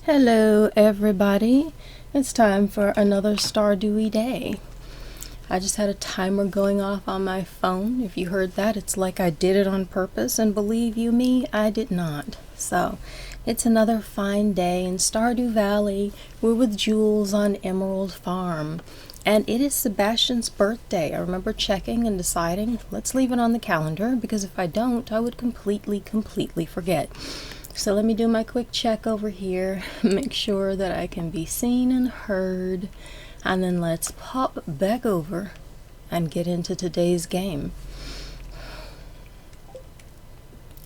Hello everybody, it's time for another Stardewy day. I just had a timer going off on my phone. If you heard that, it's like I did it on purpose, and believe you me, I did not. So, it's another fine day in Stardew Valley. We're with Jules on Emerald Farm, and it is Sebastian's birthday. I remember checking and deciding, let's leave it on the calendar, because if I don't, I would completely forget. So let me do my quick check over here, make sure that I can be seen and heard, and then let's pop back over and get into today's game.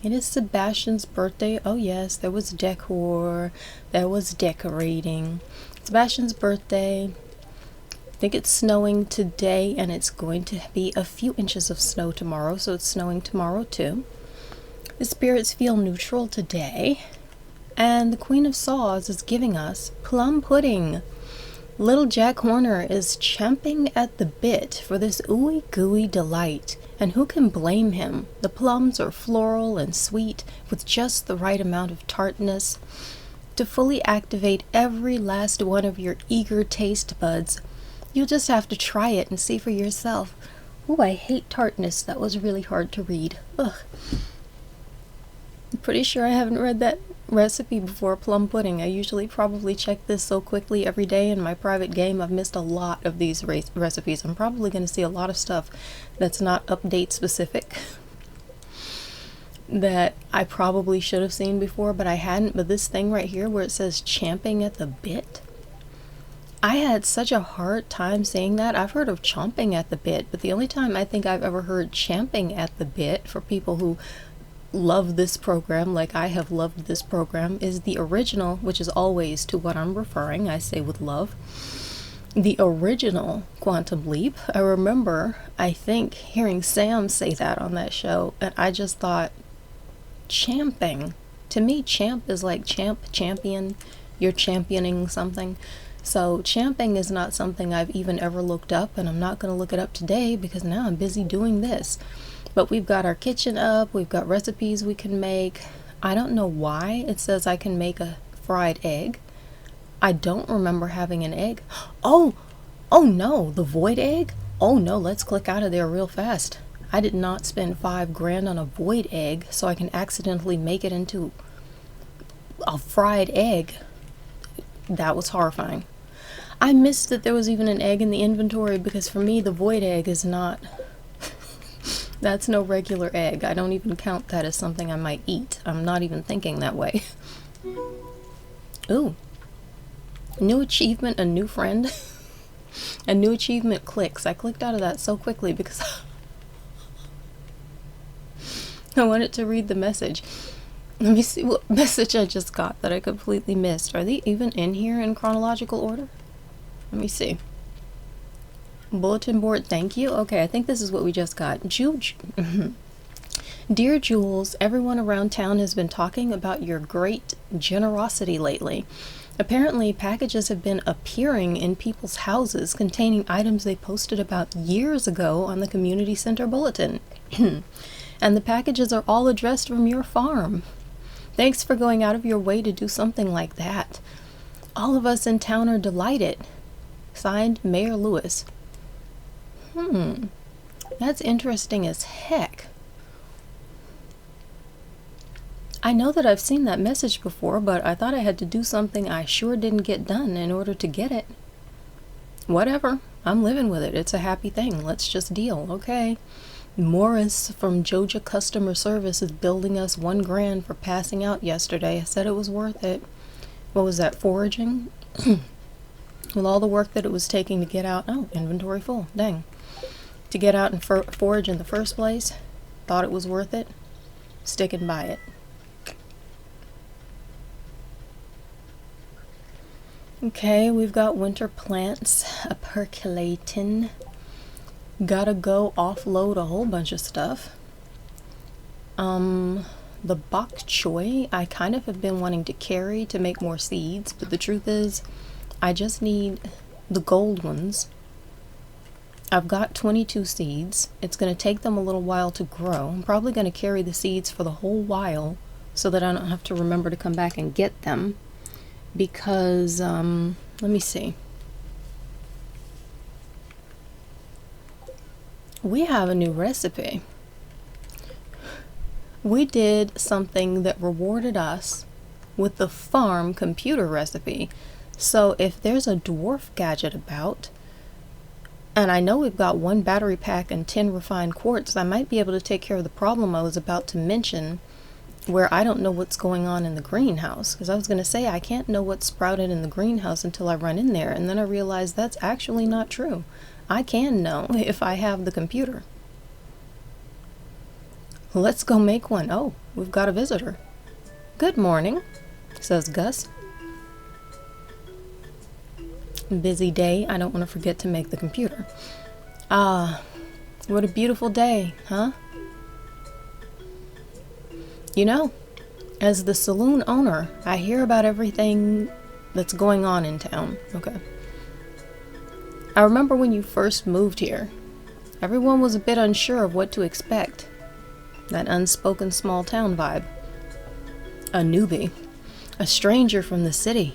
It is Sebastian's birthday. Oh yes, there was decor, there was decorating. Sebastian's birthday. I think it's snowing today, and it's going to be a few inches of snow tomorrow, so it's snowing tomorrow too. The spirits feel neutral today, and the Queen of Saws is giving us plum pudding. Little Jack Horner is champing at the bit for this ooey gooey delight, and who can blame him? The plums are floral and sweet with just the right amount of tartness. To fully activate every last one of your eager taste buds, you'll just have to try it and see for yourself. Ooh, I hate tartness. That was really hard to read. Ugh. I'm pretty sure I haven't read that recipe before, plum pudding. I usually probably check this so quickly every day in my private game. I've missed a lot of these recipes. I'm probably going to see a lot of stuff that's not update specific that I probably should have seen before, but I hadn't. But this thing right here where it says champing at the bit, I had such a hard time saying that. I've heard of chomping at the bit, but the only time I think I've ever heard champing at the bit for people who love this program like I have loved this program is the original, which is always to what I'm referring, I say with love, the original Quantum Leap. I remember, I think, hearing Sam say that on that show, and I just thought, champing. To me, champ is like champion, you're championing something. So champing is not something I've even ever looked up, and I'm not going to look it up today because now I'm busy doing this. But we've got our kitchen up, we've got recipes we can make. I don't know why it says I can make a fried egg. I don't remember having an egg. Oh no, the void egg? Oh no, let's click out of there real fast. I did not spend $5 on a void egg so I can accidentally make it into a fried egg. That was horrifying. I missed that there was even an egg in the inventory, because for me the void egg is not... That's no regular egg. I don't even count that as something I might eat. I'm not even thinking that way. Ooh. New achievement, a new friend. A new achievement clicks. I clicked out of that so quickly because I wanted to read the message. Let me see what message I just got that I completely missed. Are they even in here in chronological order? Let me see. Bulletin board, thank you. Okay, I think this is what we just got. Dear Jules, everyone around town has been talking about your great generosity lately. Apparently, packages have been appearing in people's houses containing items they posted about years ago on the community center bulletin. And the packages are all addressed from your farm. Thanks for going out of your way to do something like that. All of us in town are delighted. Signed, Mayor Lewis. That's interesting as heck. I know that I've seen that message before, but I thought I had to do something I sure didn't get done in order to get it. Whatever, I'm living with it. It's a happy thing. Let's just deal, okay? Morris from Joja Customer Service is building us $1,000 for passing out yesterday. I said it was worth it. What was that, foraging? With all the work that it was taking to get out. Oh, inventory full. Dang. To get out and forage in the first place. Thought it was worth it. Sticking by it. Okay, we've got winter plants percolating. Gotta go offload a whole bunch of stuff. The bok choy I kind of have been wanting to carry to make more seeds, but the truth is I just need the gold ones. I've got 22 seeds. It's going to take them a little while to grow. I'm probably going to carry the seeds for the whole while so that I don't have to remember to come back and get them. because, let me see. We have a new recipe. We did something that rewarded us with the farm computer recipe. So if there's a dwarf gadget about, and I know we've got 1 battery pack and 10 refined quartz, I might be able to take care of the problem I was about to mention, where I don't know what's going on in the greenhouse. Because I was going to say I can't know what's sprouted in the greenhouse until I run in there, and then I realized that's actually not true. I can know if I have the computer. Let's go make one. Oh, we've got a visitor. Good morning, says Gus. Busy day. I don't want to forget to make the computer. Ah, what a beautiful day, huh? You know, as the saloon owner, I hear about everything that's going on in town. Okay. I remember when you first moved here, everyone was a bit unsure of what to expect. That unspoken small town vibe. A newbie. A stranger from the city.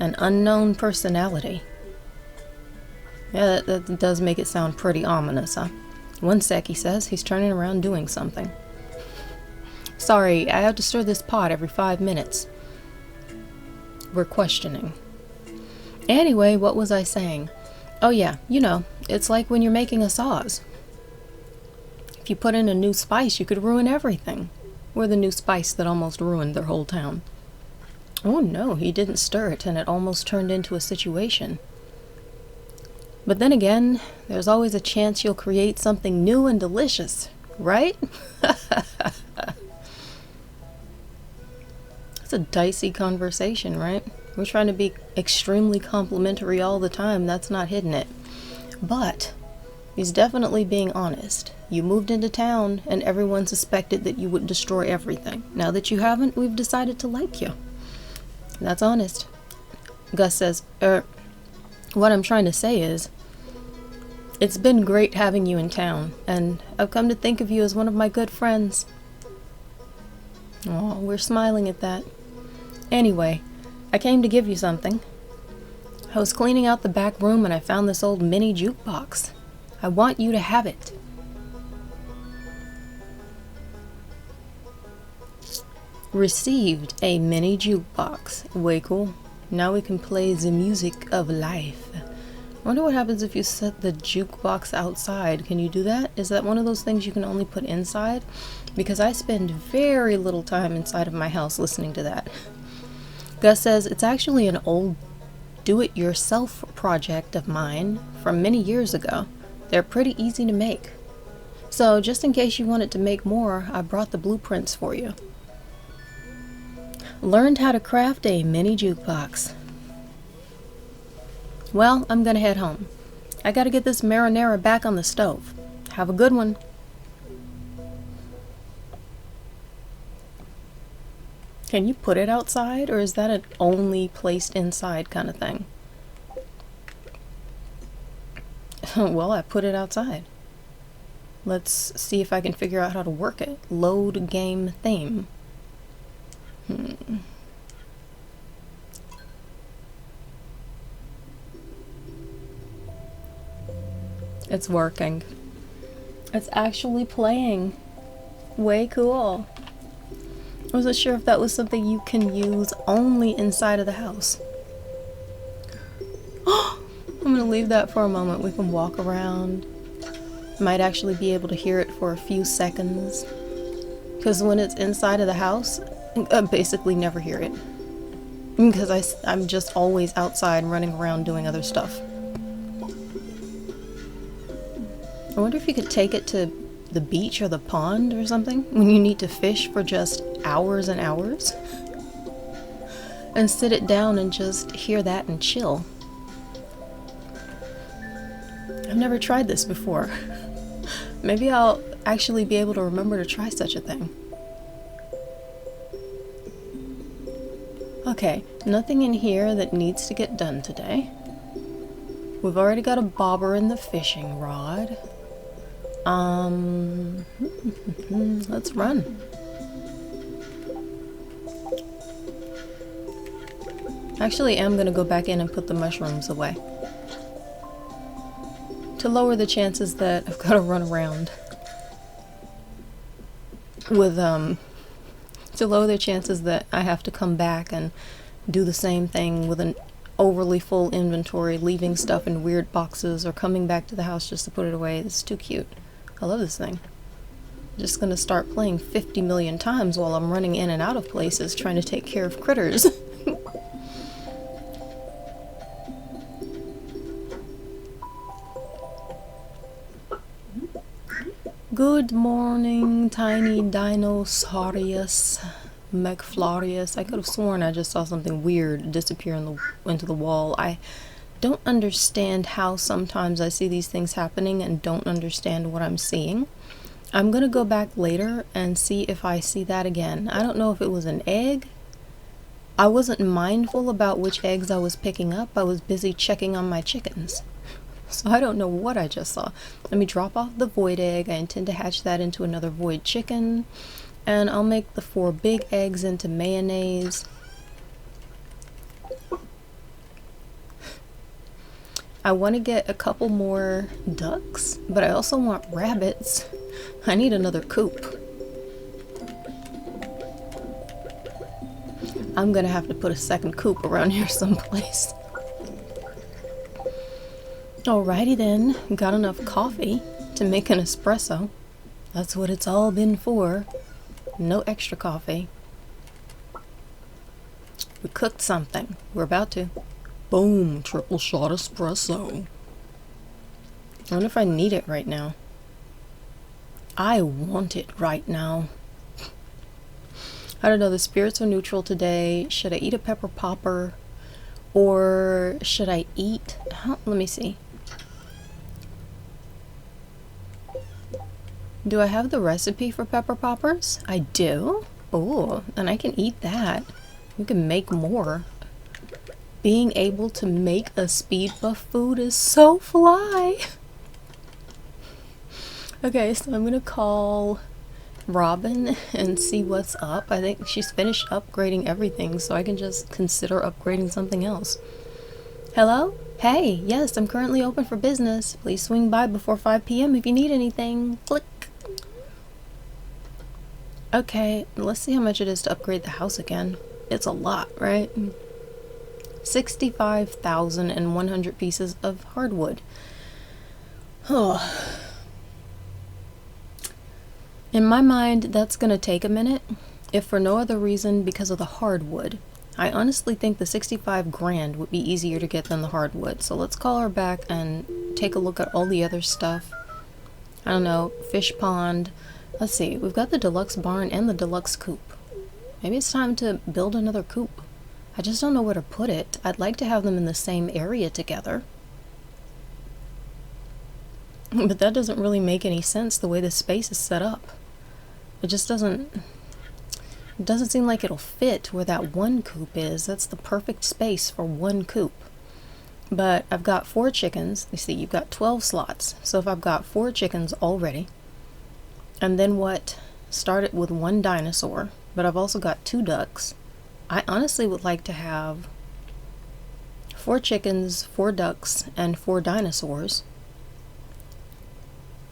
An unknown personality. Yeah, that does make it sound pretty ominous, huh? One sec, he says. He's turning around doing something. Sorry, I have to stir this pot every 5 minutes. We're questioning. Anyway, what was I saying? Oh yeah, you know, it's like when you're making a sauce. If you put in a new spice, you could ruin everything. We're the new spice that almost ruined their whole town. Oh no, he didn't stir it, and it almost turned into a situation. But then again, there's always a chance you'll create something new and delicious, right? It's a dicey conversation, right? We're trying to be extremely complimentary all the time. That's not hitting it. But he's definitely being honest. You moved into town and everyone suspected that you would destroy everything. Now that you haven't, we've decided to like you. That's honest. Gus says, what I'm trying to say is, it's been great having you in town, and I've come to think of you as one of my good friends. Oh, we're smiling at that. Anyway, I came to give you something. I was cleaning out the back room and I found this old mini jukebox. I want you to have it. Received a mini jukebox. Way cool. Now we can play the music of life. I wonder what happens if you set the jukebox outside. Can you do that? Is that one of those things you can only put inside? Because I spend very little time inside of my house listening to that. Gus says it's actually an old do-it-yourself project of mine from many years ago. They're pretty easy to make. So just in case you wanted to make more, I brought the blueprints for you. Learned how to craft a mini jukebox. Well, I'm gonna head home. I gotta get this marinara back on the stove. Have a good one. Can you put it outside, or is that an only placed inside kind of thing? Well, I put it outside. Let's see if I can figure out how to work it. Load game theme. It's working. It's actually playing. Way cool. I wasn't sure if that was something you can use only inside of the house. I'm gonna leave that for a moment. We can walk around. Might actually be able to hear it for a few seconds. Because when it's inside of the house, I basically never hear it. Because I'm just always outside running around doing other stuff. I wonder if you could take it to the beach or the pond or something when you need to fish for just hours and hours. And sit it down and just hear that and chill. I've never tried this before. Maybe I'll actually be able to remember to try such a thing. Okay, nothing in here that needs to get done today. We've already got a bobber in the fishing rod. Let's run. Actually, I'm gonna go back in and put the mushrooms away. To lower the chances that I've gotta run around with, to lower the chances that I have to come back and do the same thing with an overly full inventory, leaving stuff in weird boxes, or coming back to the house just to put it away. It's too cute. I love this thing. I'm just gonna start playing 50 million times while I'm running in and out of places trying to take care of critters. Good morning, tiny dinosaurius, McFlorius. I could have sworn I just saw something weird disappear into the wall. I don't understand how sometimes I see these things happening and don't understand what I'm seeing. I'm gonna go back later and see if I see that again. I don't know if it was an egg. I wasn't mindful about which eggs I was picking up. I was busy checking on my chickens. So I don't know what I just saw. Let me drop off the void egg. I intend to hatch that into another void chicken. And I'll make the 4 big eggs into mayonnaise. I want to get a couple more ducks, but I also want rabbits. I need another coop. I'm gonna have to put a second coop around here someplace. Alrighty then, got enough coffee to make an espresso. That's what it's all been for. No extra coffee. We cooked something. We're about to. Boom, triple shot espresso. I wonder if I need it right now. I want it right now. I don't know, the spirits are neutral today. Should I eat a pepper popper? Or should I eat... let me see. Do I have the recipe for pepper poppers? I do? Oh, and I can eat that. We can make more. Being able to make a speed buff food is so fly. Okay, so I'm gonna call Robin and see what's up. I think she's finished upgrading everything, so I can just consider upgrading something else. Hello? Hey, yes, I'm currently open for business. Please swing by before 5 p.m. if you need anything. Click. Okay, let's see how much it is to upgrade the house again. It's a lot, right? 65,100 pieces of hardwood. Oh. In my mind, that's gonna take a minute, if for no other reason because of the hardwood. I honestly think the 65 grand would be easier to get than the hardwood, so let's call her back and take a look at all the other stuff. I don't know, fish pond. Let's see, we've got the deluxe barn and the deluxe coop. Maybe it's time to build another coop. I just don't know where to put it. I'd like to have them in the same area together. But that doesn't really make any sense the way the space is set up. It just doesn't seem like it'll fit where that one coop is. That's the perfect space for one coop. But I've got 4 chickens. You see, you've got 12 slots. So if I've got 4 chickens already, and then what started with 1 dinosaur, but I've also got 2 ducks. I honestly would like to have 4 chickens, 4 ducks, and 4 dinosaurs.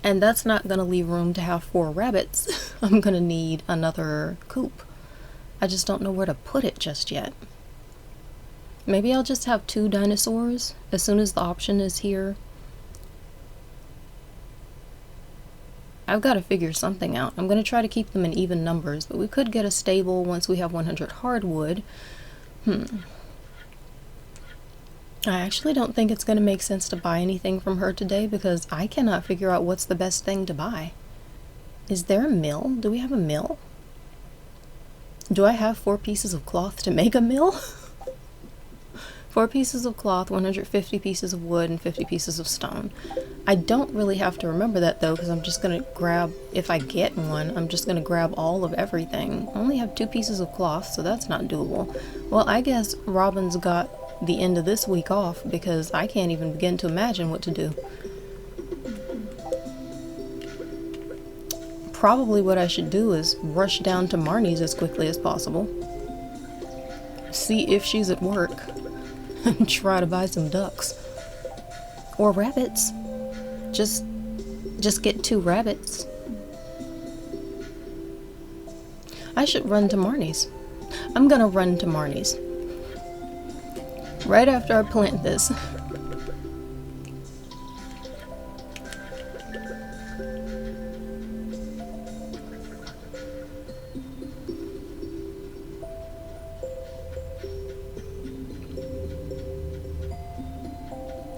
And that's not gonna leave room to have 4 rabbits. I'm gonna need another coop. I just don't know where to put it just yet. Maybe I'll just have 2 dinosaurs as soon as the option is here. I've got to figure something out. I'm going to try to keep them in even numbers, but we could get a stable once we have 100 hardwood. I actually don't think it's going to make sense to buy anything from her today because I cannot figure out what's the best thing to buy. Is there a mill? Do we have a mill? Do I have 4 pieces of cloth to make a mill? 4 pieces of cloth, 150 pieces of wood, and 50 pieces of stone. I don't really have to remember that though, because I'm just going to grab, if I get one, I'm just going to grab all of everything. I only have 2 pieces of cloth, so that's not doable. Well, I guess Robin's got the end of this week off because I can't even begin to imagine what to do. Probably what I should do is rush down to Marnie's as quickly as possible. See if she's at work. and try to buy some ducks. Or rabbits. Just get 2 rabbits. I should run to Marnie's. I'm gonna run to Marnie's. Right after I plant this.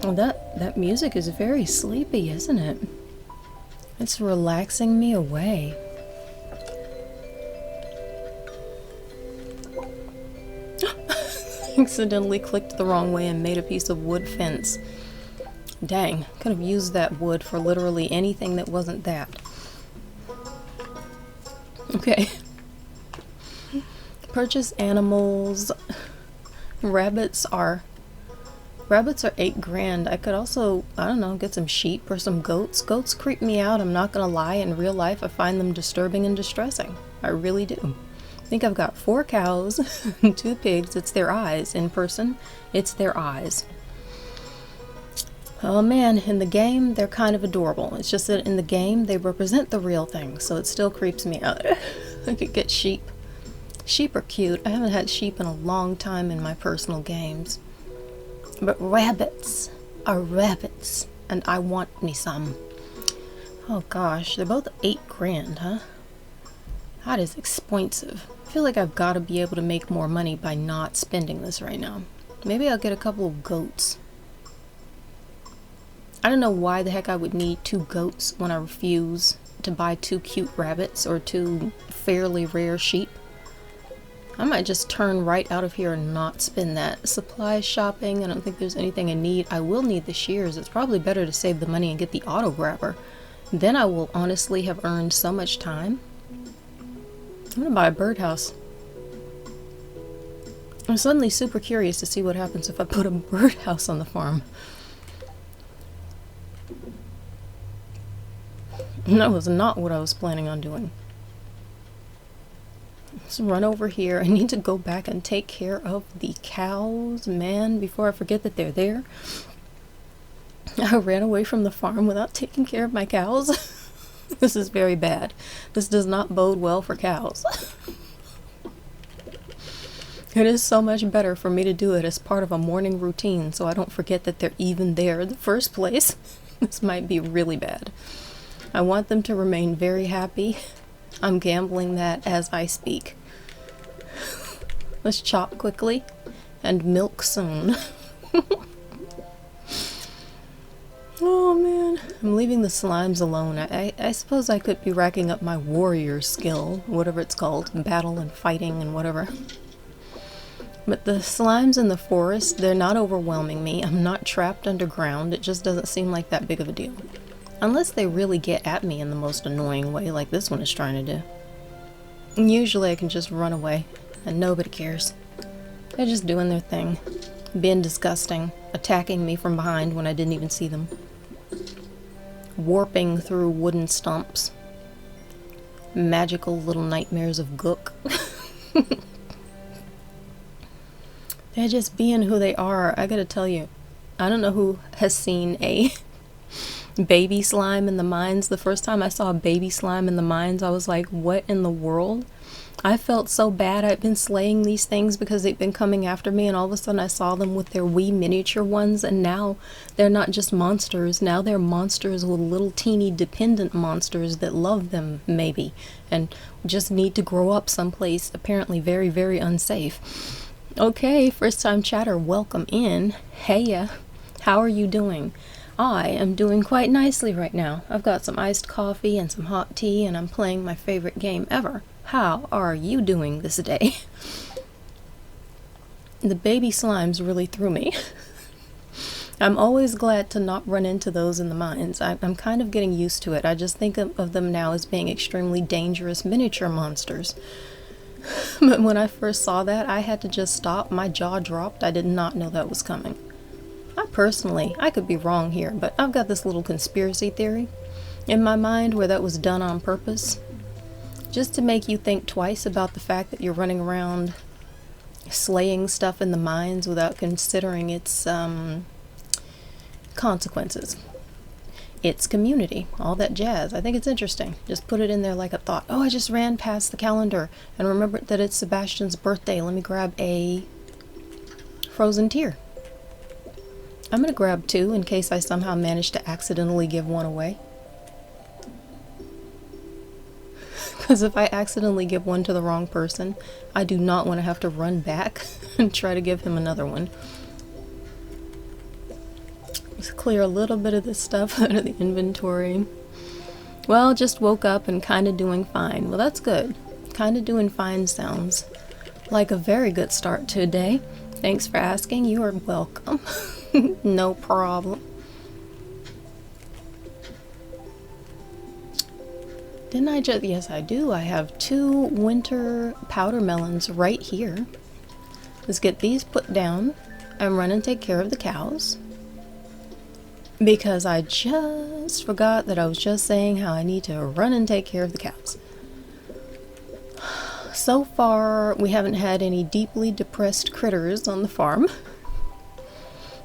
Well, that music is very sleepy, isn't it? It's relaxing me away. Accidentally clicked the wrong way and made a piece of wood fence. Dang, could have used that wood for literally anything that wasn't that. Okay. Purchase animals. Rabbits are 8 grand. I could also, I don't know, get some sheep or some goats. Goats creep me out, I'm not gonna lie. In real life, I find them disturbing and distressing. I really do. I think I've got 4 cows and 2 pigs. It's their eyes. In person, it's their eyes. Oh man, in the game, they're kind of adorable. It's just that in the game, they represent the real thing, so it still creeps me out. I could get sheep. Sheep are cute. I haven't had sheep in a long time in my personal games. But rabbits are rabbits, and I want me some. Oh gosh, they're both 8 grand, huh? That is expensive. I feel like I've got to be able to make more money by not spending this right now. Maybe I'll get a couple of goats. I don't know why the heck I would need 2 goats when I refuse to buy 2 cute rabbits or 2 fairly rare sheep. I might just turn right out of here and not spend that. Supply shopping, I don't think there's anything I need. I will need the shears. It's probably better to save the money and get the auto grabber. Then I will honestly have earned so much time. I'm gonna buy a birdhouse. I'm suddenly super curious to see what happens if I put a birdhouse on the farm. That was not what I was planning on doing. Let's run over here. I need to go back and take care of the cows, man, before I forget that they're there. I ran away from the farm without taking care of my cows. This is very bad. This does not bode well for cows. It is so much better for me to do it as part of a morning routine so I don't forget that they're even there in the first place. This might be really bad. I want them to remain very happy. I'm gambling that as I speak. Let's chop quickly and milk soon. Oh man, I'm leaving the slimes alone. I suppose I could be racking up my warrior skill, whatever it's called, battle and fighting and whatever. But the slimes in the forest, they're not overwhelming me. I'm not trapped underground. It just doesn't seem like that big of a deal. Unless they really get at me in the most annoying way like this one is trying to do. And usually I can just run away and nobody cares. They're just doing their thing. Being disgusting. Attacking me from behind when I didn't even see them. Warping through wooden stumps. Magical little nightmares of gook. They're just being who they are. I gotta tell you, I don't know who has seen a baby slime in the mines. The first time I saw a baby slime in the mines, I was like, what in the world? I felt so bad. I'd been slaying these things because they've been coming after me, and all of a sudden I saw them with their wee miniature ones, and now they're not just monsters. Now they're monsters with little teeny dependent monsters that love them, maybe, and just need to grow up someplace apparently very, very unsafe. Okay, first time chatter, welcome in. Heya, how are you doing? I am doing quite nicely right now. I've got some iced coffee and some hot tea, and I'm playing my favorite game ever. How are you doing this day? The baby slimes really threw me. I'm always glad to not run into those in the mines. I'm kind of getting used to it. I just think of them now as being extremely dangerous miniature monsters. But when I first saw that, I had to just stop. My jaw dropped. I did not know that was coming. I could be wrong here, but I've got this little conspiracy theory in my mind where that was done on purpose. Just to make you think twice about the fact that you're running around slaying stuff in the mines without considering its consequences. It's community, all that jazz. I think it's interesting. Just put it in there like a thought. Oh, I just ran past the calendar and remembered that it's Sebastian's birthday. Let me grab a frozen tear. I'm gonna grab 2 in case I somehow manage to accidentally give one away. Because if I accidentally give one to the wrong person, I do not want to have to run back and try to give him another one. Let's clear a little bit of this stuff out of the inventory. Well, just woke up and kind of doing fine. Well, that's good. Kind of doing fine sounds like a very good start to a day. Thanks for asking. You are welcome. No problem. Didn't I just... Yes, I do. I have 2 winter powder melons right here. Let's get these put down and run and take care of the cows. Because I just forgot that I was just saying how I need to run and take care of the cows. So far, we haven't had any deeply depressed critters on the farm.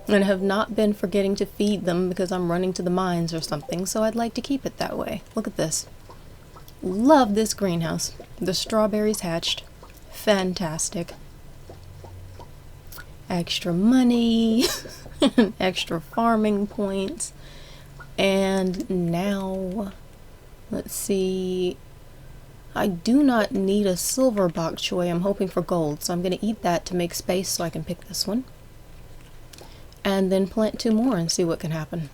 And have not been forgetting to feed them because I'm running to the mines or something, so I'd like to keep it that way. Look at this. Love this greenhouse. The strawberries hatched. Fantastic. Extra money, extra farming points, and now, let's see, I do not need a silver bok choy. I'm hoping for gold, so I'm going to eat that to make space so I can pick this one. And then plant 2 more and see what can happen.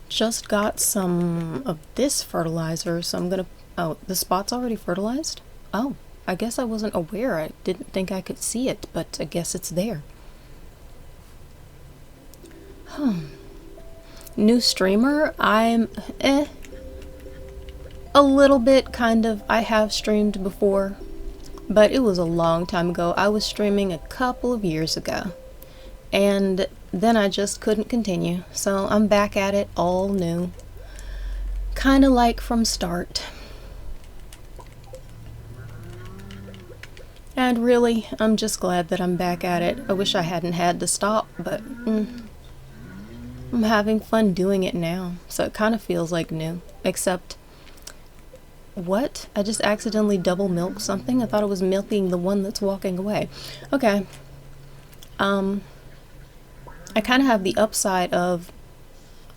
Just got some of this fertilizer, so I'm going to... Oh, the spot's already fertilized? Oh, I guess I wasn't aware. I didn't think I could see it, but I guess it's there. New streamer? I'm... A little bit, kind of. I have streamed before, but it was a long time ago. I was streaming a couple of years ago, and then I just couldn't continue, so I'm back at it all new. Kind of like from start. And really, I'm just glad that I'm back at it. I wish I hadn't had to stop, but I'm having fun doing it now, so it kind of feels like new, except... What? I just accidentally double milked something? I thought I was milking the one that's walking away. Okay. I kind of have the upside of...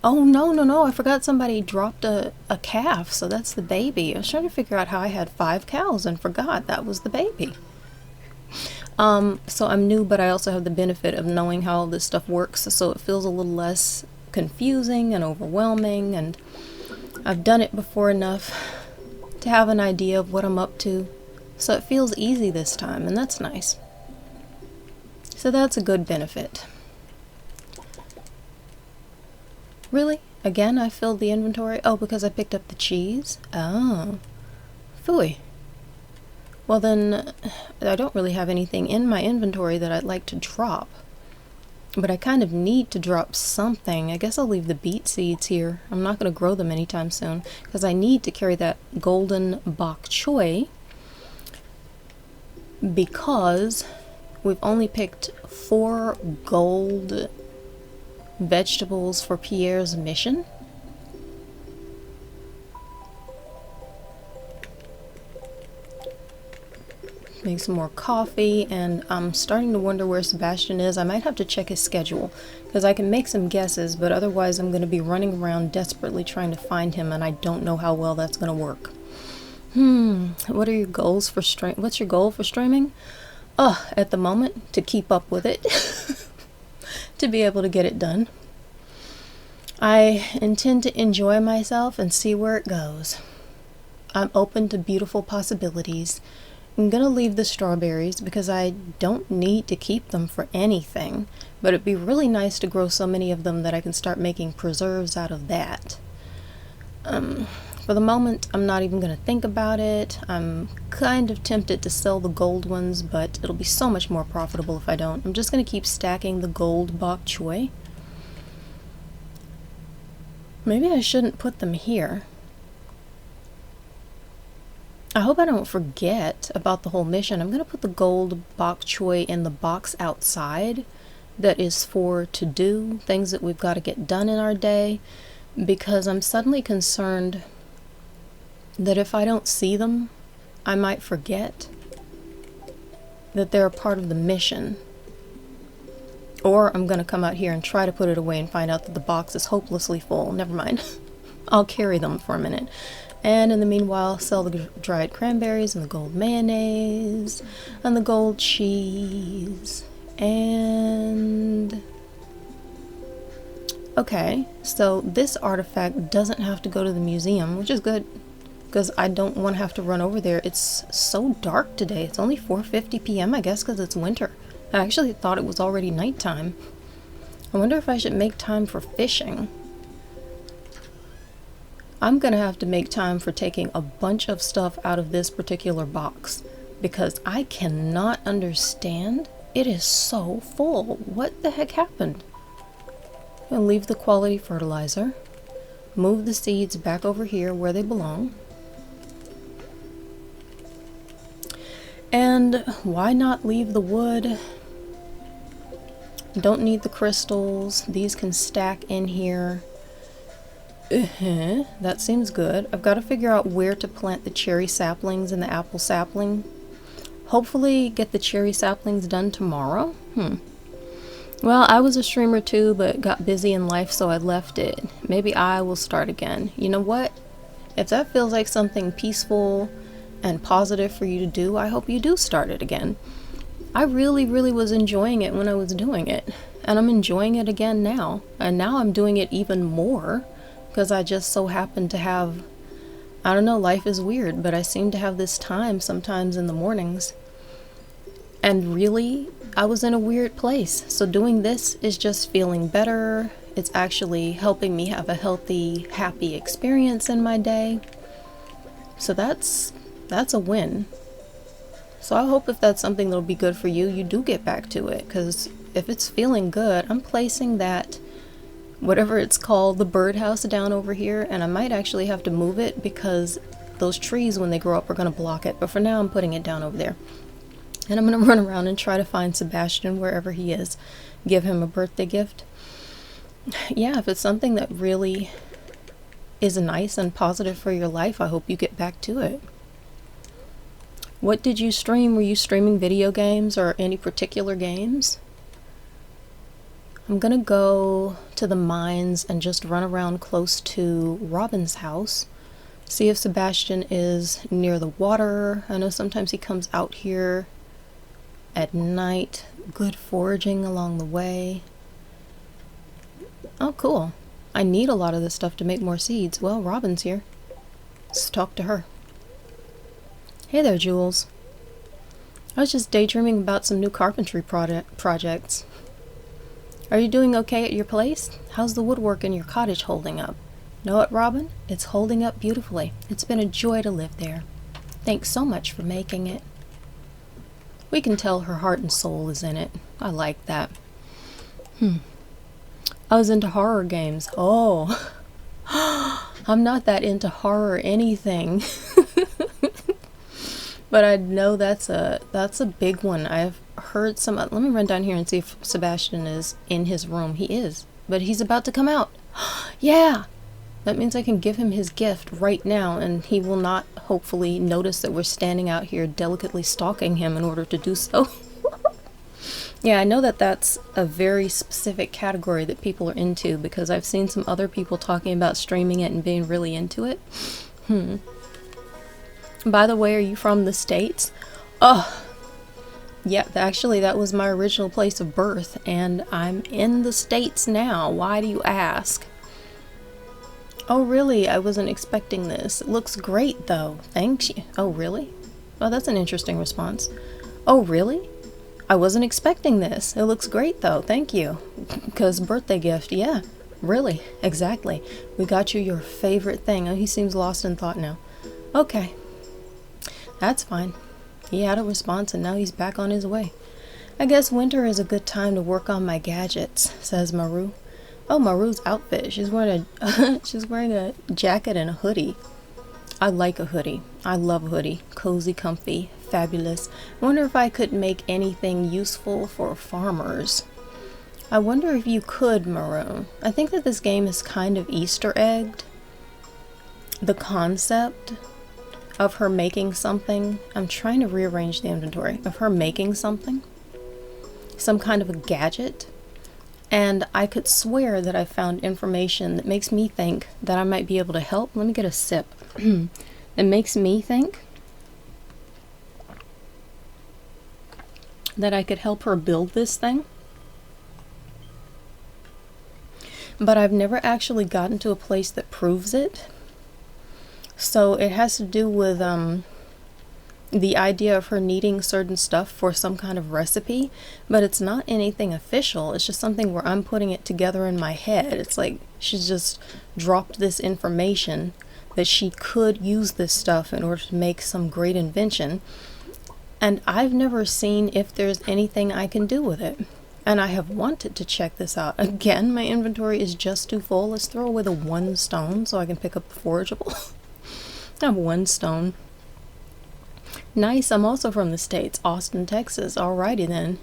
Oh, no, I forgot somebody dropped a calf, so that's the baby. I was trying to figure out how I had 5 cows and forgot that was the baby. So I'm new, but I also have the benefit of knowing how all this stuff works, so it feels a little less confusing and overwhelming, and I've done it before enough to have an idea of what I'm up to, so it feels easy this time, and that's nice. So that's a good benefit. Really? Again, I filled the inventory? Oh, because I picked up the cheese? Oh. Phooey. Well then, I don't really have anything in my inventory that I'd like to drop. But I kind of need to drop something. I guess I'll leave the beet seeds here. I'm not going to grow them anytime soon, because I need to carry that golden bok choy, because we've only picked 4 gold vegetables for Pierre's mission. Make some more coffee, and I'm starting to wonder where Sebastian is. I might have to check his schedule, because I can make some guesses, but otherwise I'm going to be running around desperately trying to find him, and I don't know how well that's going to work. What are your goals for what's your goal for streaming? At the moment, to keep up with it. To be able to get it done. I intend to enjoy myself and see where it goes. I'm open to beautiful possibilities. I'm gonna leave the strawberries because I don't need to keep them for anything, but it'd be really nice to grow so many of them that I can start making preserves out of that. For the moment, I'm not even gonna think about it. I'm kind of tempted to sell the gold ones, but it'll be so much more profitable if I don't. I'm just gonna keep stacking the gold bok choy. Maybe I shouldn't put them here. I hope I don't forget about the whole mission. I'm going to put the gold bok choy in the box outside that is for to do, things that we've got to get done in our day, because I'm suddenly concerned that if I don't see them, I might forget that they're a part of the mission. Or I'm going to come out here and try to put it away and find out that the box is hopelessly full. Never mind. I'll carry them for a minute. And in the meanwhile, sell the dried cranberries and the gold mayonnaise and the gold cheese. And... okay, so this artifact doesn't have to go to the museum, which is good, because I don't want to have to run over there. It's so dark today. It's only 4:50 p.m. I guess because it's winter. I actually thought it was already nighttime. I wonder if I should make time for fishing. I'm gonna have to make time for taking a bunch of stuff out of this particular box, because I cannot understand. It is so full. What the heck happened? I'll leave the quality fertilizer. Move the seeds back over here where they belong. And why not leave the wood? Don't need the crystals. These can stack in here. That seems good. I've got to figure out where to plant the cherry saplings and the apple sapling. Hopefully get the cherry saplings done tomorrow. Well, I was a streamer too, but got busy in life, so I left it. Maybe I will start again. You know what? If that feels like something peaceful and positive for you to do, I hope you do start it again. I really, really was enjoying it when I was doing it, and I'm enjoying it again now. And now I'm doing it even more because I just so happen to have, I don't know, life is weird, but I seem to have this time sometimes in the mornings. And really, I was in a weird place. So doing this is just feeling better. It's actually helping me have a healthy, happy experience in my day. So that's a win. So I hope if that's something that'll be good for you, you do get back to it. Because if it's feeling good, I'm placing that, whatever it's called, the birdhouse down over here. And I might actually have to move it because those trees, when they grow up, are going to block it. But for now, I'm putting it down over there. And I'm going to run around and try to find Sebastian wherever he is. Give him a birthday gift. Yeah, if it's something that really is nice and positive for your life, I hope you get back to it. What did you stream? Were you streaming video games or any particular games? I'm gonna go to the mines and just run around close to Robin's house. See if Sebastian is near the water. I know sometimes he comes out here at night. Good foraging along the way. Oh, cool. I need a lot of this stuff to make more seeds. Well, Robin's here. Let's talk to her. Hey there, Jules. I was just daydreaming about some new carpentry projects. Are you doing okay at your place? How's the woodwork in your cottage holding up? Know what, Robin? It's holding up beautifully. It's been a joy to live there. Thanks so much for making it. We can tell her heart and soul is in it. I like that. I was into horror games. Oh, I'm not that into horror anything. But I know that's a big one. I've heard some. Let me run down here and see if Sebastian is in his room. He is, but he's about to come out. Yeah, that means I can give him his gift right now, and he will not hopefully notice that we're standing out here delicately stalking him in order to do so. Yeah, I know that that's a very specific category that people are into, because I've seen some other people talking about streaming it and being really into it. By the way, are you from the States? Oh, yeah, actually that was my original place of birth, and I'm in the States now. Why do you ask? Oh, really? I wasn't expecting this. It looks great, though. Thanks. Oh, really? Oh, that's an interesting response. Oh, really? I wasn't expecting this. It looks great, though. Thank you. Because birthday gift, yeah. Really, exactly. We got you your favorite thing. Oh, he seems lost in thought now. Okay. That's fine. He had a response and now he's back on his way. I guess winter is a good time to work on my gadgets, says Maru. Oh, Maru's outfit. She's wearing a she's wearing a jacket and a hoodie. I like a hoodie. I love a hoodie. Cozy, comfy, fabulous. I wonder if I could make anything useful for farmers. I wonder if you could, Maroon. I think that this game is kind of Easter egged. The concept of her making something. I'm trying to rearrange the inventory. Of her making something. Some kind of a gadget. And I could swear that I found information that makes me think that I might be able to help. Let me get a sip. It makes me think that I could help her build this thing. But I've never actually gotten to a place that proves it. So it has to do with the idea of her needing certain stuff for some kind of recipe, but it's not anything official. It's just something where I'm putting it together in my head. It's like she's just dropped this information that she could use this stuff in order to make some great invention, and I've never seen if there's anything I can do with it. And I have wanted to check this out. Again, my inventory is just too full. Let's throw away the 1 stone so I can pick up the forageable. I have 1 stone. Nice, I'm also from the States, Austin, Texas. Alrighty then.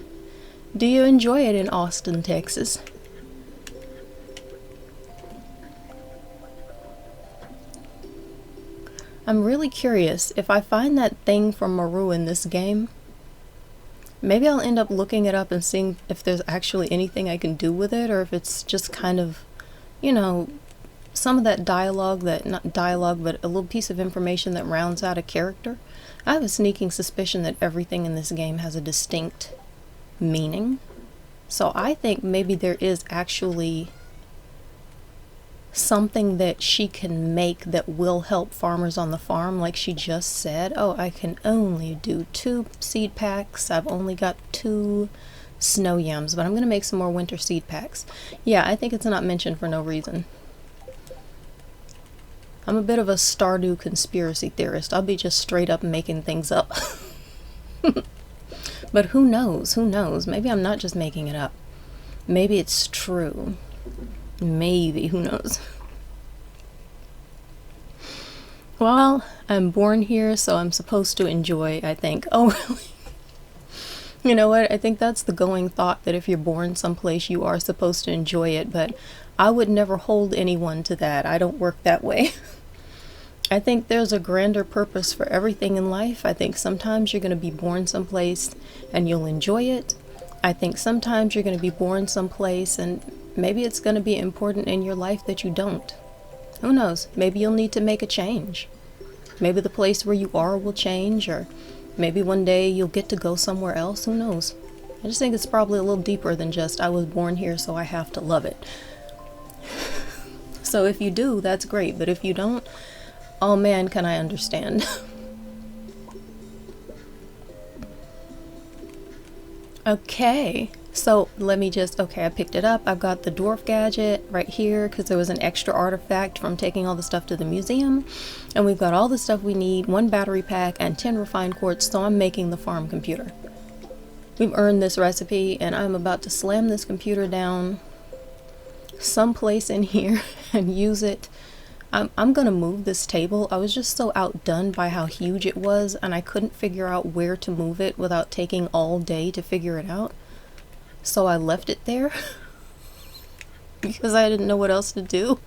Do you enjoy it in Austin, Texas? I'm really curious, if I find that thing from Maru in this game, maybe I'll end up looking it up and seeing if there's actually anything I can do with it, or if it's just kind of, you know, some of that dialogue, that, not dialogue, but a little piece of information that rounds out a character. I have a sneaking suspicion that everything in this game has a distinct meaning. So I think maybe there is actually something that she can make that will help farmers on the farm, like she just said. Oh, I can only do 2 seed packs. I've only got 2 snow yams, but I'm going to make some more winter seed packs. Yeah, I think it's not mentioned for no reason. I'm a bit of a Stardew conspiracy theorist. I'll be just straight up making things up. But who knows? Who knows? Maybe I'm not just making it up. Maybe it's true. Maybe. Who knows? Well, I'm born here, so I'm supposed to enjoy, I think. Oh, really? You know what? I think that's the going thought, that if you're born someplace, you are supposed to enjoy it. But I would never hold anyone to that. I don't work that way. I think there's a grander purpose for everything in life. I think sometimes you're going to be born someplace and you'll enjoy it. I think sometimes you're going to be born someplace and maybe it's going to be important in your life that you don't. Who knows? Maybe you'll need to make a change. Maybe the place where you are will change, or maybe one day you'll get to go somewhere else. Who knows? I just think it's probably a little deeper than just, I was born here, so I have to love it. So if you do, that's great. But if you don't, oh man, can I understand. Okay, so let me just, okay, I picked it up. I've got the dwarf gadget right here because there was an extra artifact from taking all the stuff to the museum. And we've got all the stuff we need, 1 battery pack and 10 refined quartz, so I'm making the farm computer. We've earned this recipe and I'm about to slam this computer down someplace in here and use it. I'm gonna move this table. I was just so outdone by how huge it was and I couldn't figure out where to move it without taking all day to figure it out. So I left it there because I didn't know what else to do.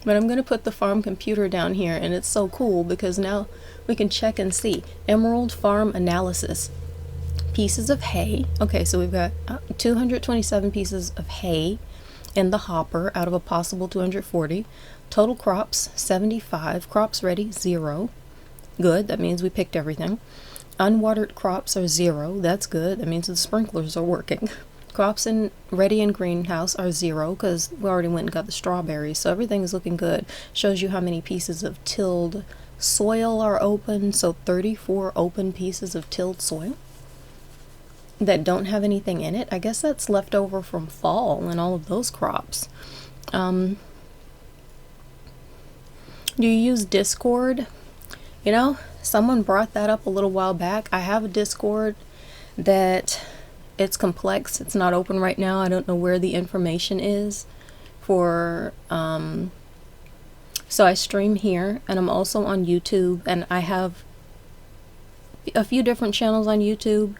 But I'm gonna put the farm computer down here, and it's so cool because now we can check and see. Emerald farm analysis. Pieces of hay. Okay, so we've got 227 pieces of hay in the hopper out of a possible 240. Total crops 75. Crops ready 0. Good, that means we picked everything. Unwatered crops are 0. That's good, that means the sprinklers are working. Crops ready in greenhouse are 0 because we already went and got the strawberries, so everything is looking good. Shows you how many pieces of tilled soil are open, so 34 open pieces of tilled soil that don't have anything in it. I guess that's left over from fall and all of those crops. Do you use Discord? You know, someone brought that up a little while back. I have a Discord that it's complex. It's not open right now. I don't know where the information is for So I stream here, and I'm also on YouTube, and I have a few different channels on YouTube.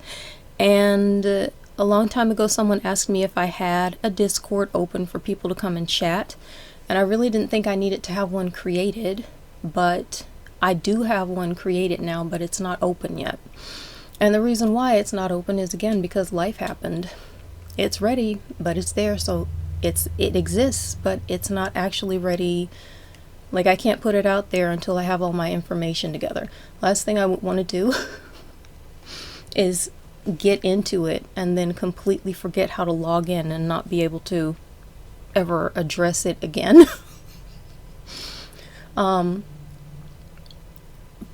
And a long time ago, someone asked me if I had a Discord open for people to come and chat, and I really didn't think I needed to have one created, but I do have one created now, but it's not open yet. And the reason why it's not open is, again, because life happened. It's ready, but it's there, so it exists, but it's not actually ready. Like, I can't put it out there until I have all my information together. Last thing I would want to do is get into it and then completely forget how to log in and not be able to ever address it again.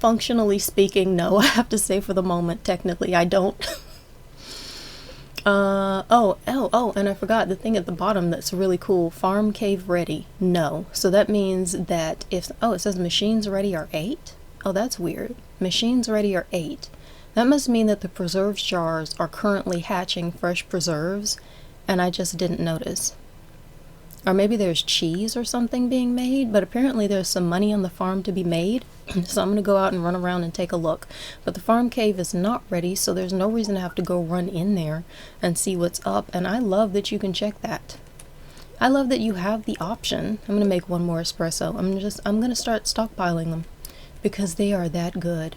Functionally speaking, no, I have to say for the moment, technically, I don't. And I forgot the thing at the bottom that's really cool. Farm cave ready. No. So that means that it says machines ready are 8? Oh, that's weird. Machines ready are 8. That must mean that the preserves jars are currently hatching fresh preserves, and I just didn't notice. Or maybe there's cheese or something being made, but apparently there's some money on the farm to be made, so I'm going to go out and run around and take a look. But the farm cave is not ready, so there's no reason to have to go run in there and see what's up, and I love that you can check that. I love that you have the option. I'm going to make one more espresso. I'm going to start stockpiling them, because they are that good.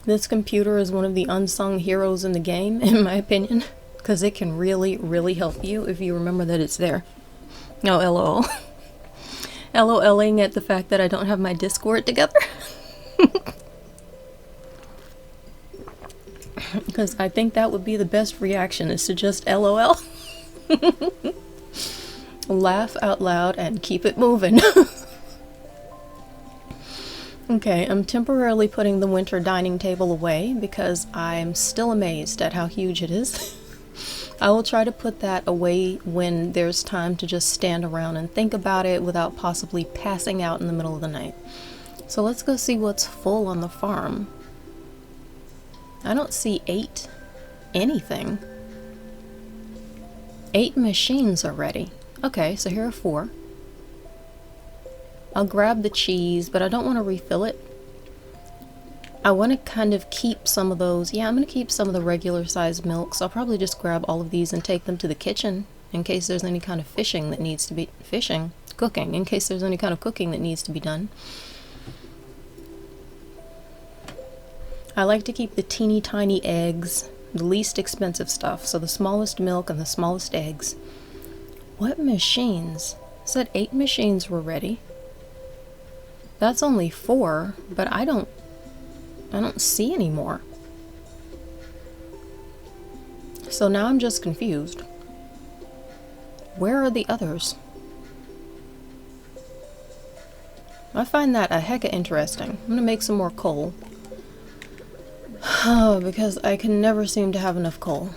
This computer is one of the unsung heroes in the game, in my opinion, because it can really, really help you if you remember that it's there. No, LOL. LOLing at the fact that I don't have my Discord together. Because I think that would be the best reaction, is to just LOL. Laugh out loud and keep it moving. Okay, I'm temporarily putting the winter dining table away because I'm still amazed at how huge it is. I will try to put that away when there's time to just stand around and think about it without possibly passing out in the middle of the night. So let's go see what's full on the farm. I don't see 8 anything. 8 machines are ready. Okay, so here are 4. I'll grab the cheese, but I don't want to refill it. I want to kind of keep some of those. Yeah, I'm going to keep some of the regular sized milks. I'll probably just grab all of these and take them to the kitchen in case there's any kind of cooking, in case there's any kind of cooking that needs to be done. I like to keep the teeny tiny eggs, the least expensive stuff, so the smallest milk and the smallest eggs. What machines? It said 8 machines were ready. That's only 4, but I don't see any more. So now I'm just confused. Where are the others? I find that a hecka interesting. I'm gonna make some more coal. Because I can never seem to have enough coal.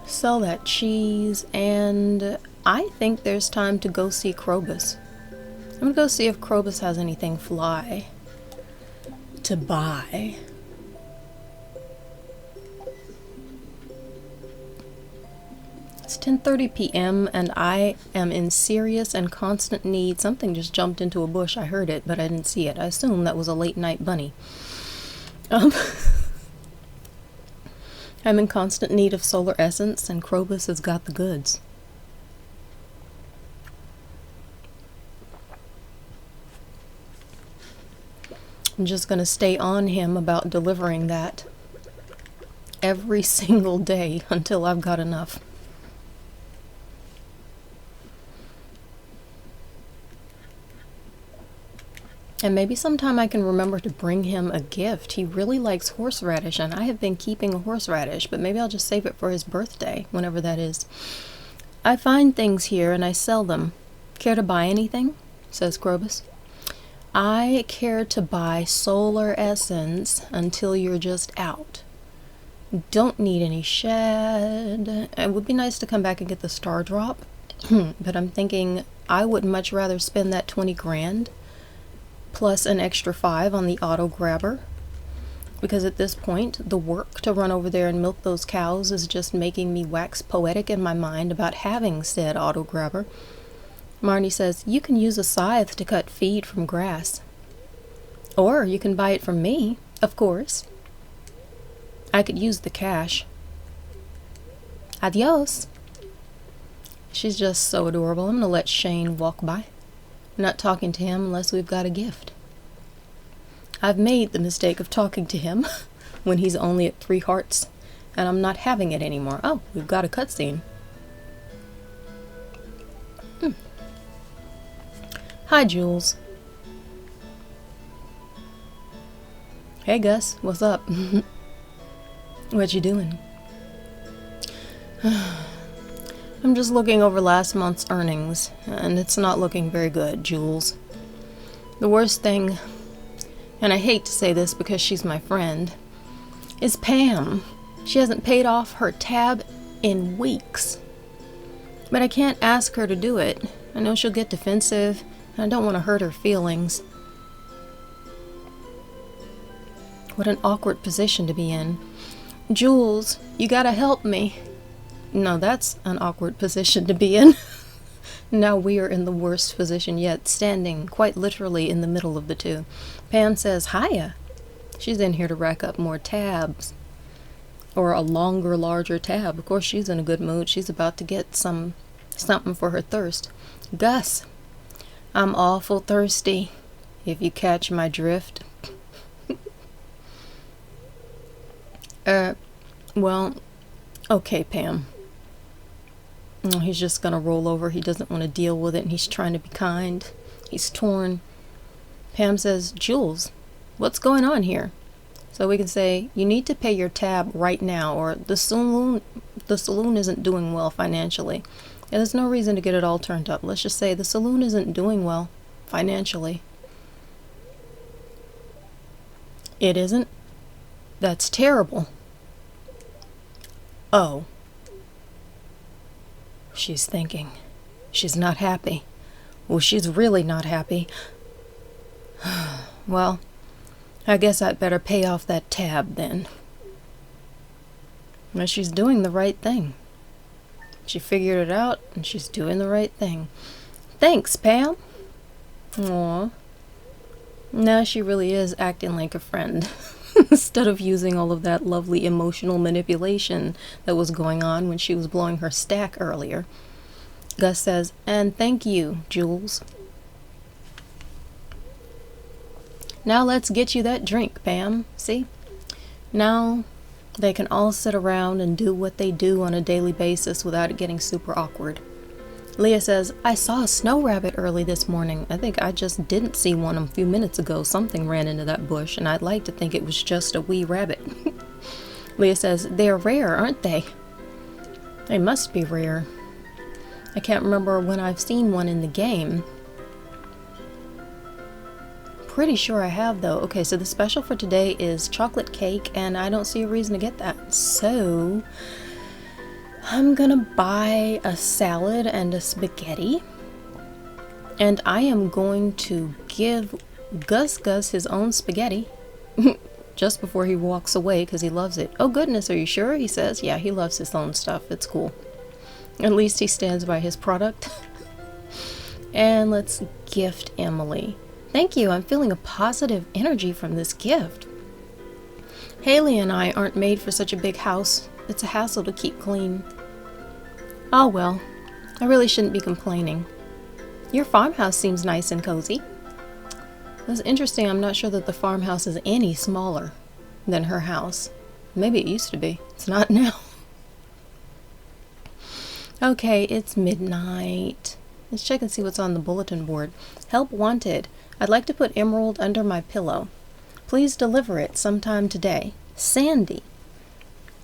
Sell that cheese, and I think there's time to go see Krobus. I'm gonna go see if Krobus has anything fly to buy. It's 10:30 p.m. and I am in serious and constant need. Something just jumped into a bush. I heard it, but I didn't see it. I assume that was a late night bunny. I'm in constant need of solar essence, and Krobus has got the goods. I'm just going to stay on him about delivering that every single day until I've got enough. And maybe sometime I can remember to bring him a gift. He really likes horseradish, and I have been keeping a horseradish, but maybe I'll just save it for his birthday, whenever that is. I find things here and I sell them. Care to buy anything? Says Krobus. I care to buy solar essence until you're just out. Don't need any shed. It would be nice to come back and get the star drop, but I'm thinking I would much rather spend that 20 grand plus an extra 5 on the auto grabber because at this point, the work to run over there and milk those cows is just making me wax poetic in my mind about having said auto grabber. Marnie says, you can use a scythe to cut feed from grass. Or you can buy it from me, of course. I could use the cash. Adios. She's just so adorable. I'm gonna let Shane walk by. I'm not talking to him unless we've got a gift. I've made the mistake of talking to him when he's only at 3 hearts, and I'm not having it anymore. Oh, we've got a cutscene. Hi, Jules. Hey, Gus. What's up? What you doing? I'm just looking over last month's earnings, and it's not looking very good, Jules. The worst thing, and I hate to say this because she's my friend, is Pam. She hasn't paid off her tab in weeks. But I can't ask her to do it. I know she'll get defensive, and I don't want to hurt her feelings. What an awkward position to be in. Jules, you gotta help me. No, that's an awkward position to be in. Now we are in the worst position yet, standing quite literally in the middle of the two. Pam says, hiya. She's in here to rack up more tabs. Or a longer, larger tab. Of course, she's in a good mood. She's about to get something for her thirst. Gus, I'm awful thirsty, if you catch my drift. Well, okay, Pam. Oh, he's just gonna roll over. He doesn't want to deal with it, and he's trying to be kind. He's torn. Pam says, Jules, what's going on here? So we can say, you need to pay your tab right now, or the saloon isn't doing well financially. And there's no reason to get it all turned up. Let's just say the saloon isn't doing well financially. It isn't? That's terrible. Oh. She's thinking. She's not happy. Well, she's really not happy. Well, I guess I'd better pay off that tab then. Well, she's doing the right thing. She figured it out, and she's doing the right thing. Thanks, Pam. Aw. Now she really is acting like a friend. Instead of using all of that lovely emotional manipulation that was going on when she was blowing her stack earlier. Gus says, and thank you, Jules. Now let's get you that drink, Pam. See? Now they can all sit around and do what they do on a daily basis without it getting super awkward. Leah says, I saw a snow rabbit early this morning. I think I just didn't see one a few minutes ago. Something ran into that bush, and I'd like to think it was just a wee rabbit. Leah says, they're rare, aren't they? They must be rare. I can't remember when I've seen one in the game. Pretty sure I have, though. Okay, so the special for today is chocolate cake, and I don't see a reason to get that. So I'm gonna buy a salad and a spaghetti, and I am going to give Gus his own spaghetti just before he walks away because he loves it. Oh goodness, are you sure? He says, yeah, he loves his own stuff. It's cool. At least he stands by his product. And let's gift Emily. Thank you. I'm feeling a positive energy from this gift. Haley and I aren't made for such a big house. It's a hassle to keep clean. Oh well, I really shouldn't be complaining. Your farmhouse seems nice and cozy. That's interesting. I'm not sure that the farmhouse is any smaller than her house. Maybe it used to be. It's not now. Okay, it's midnight. Let's check and see what's on the bulletin board. Help wanted. I'd like to put Emerald under my pillow. Please deliver it sometime today. Sandy.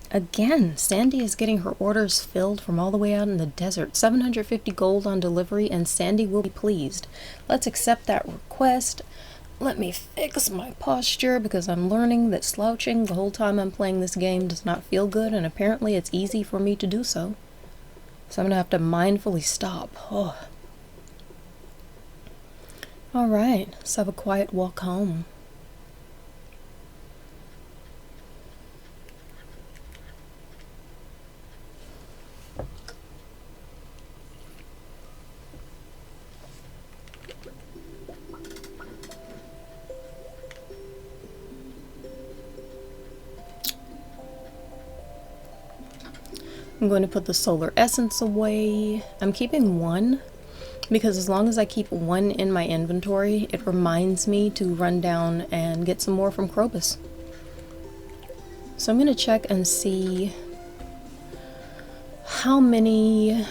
Again, Sandy is getting her orders filled from all the way out in the desert. 750 gold on delivery, and Sandy will be pleased. Let's accept that request. Let me fix my posture because I'm learning that slouching the whole time I'm playing this game does not feel good, and apparently it's easy for me to do so. So I'm going to have to mindfully stop. Oh. Alright, let's have a quiet walk home. I'm going to put the solar essence away. I'm keeping one because as long as I keep one in my inventory, it reminds me to run down and get some more from Krobus. So I'm going to check and see how many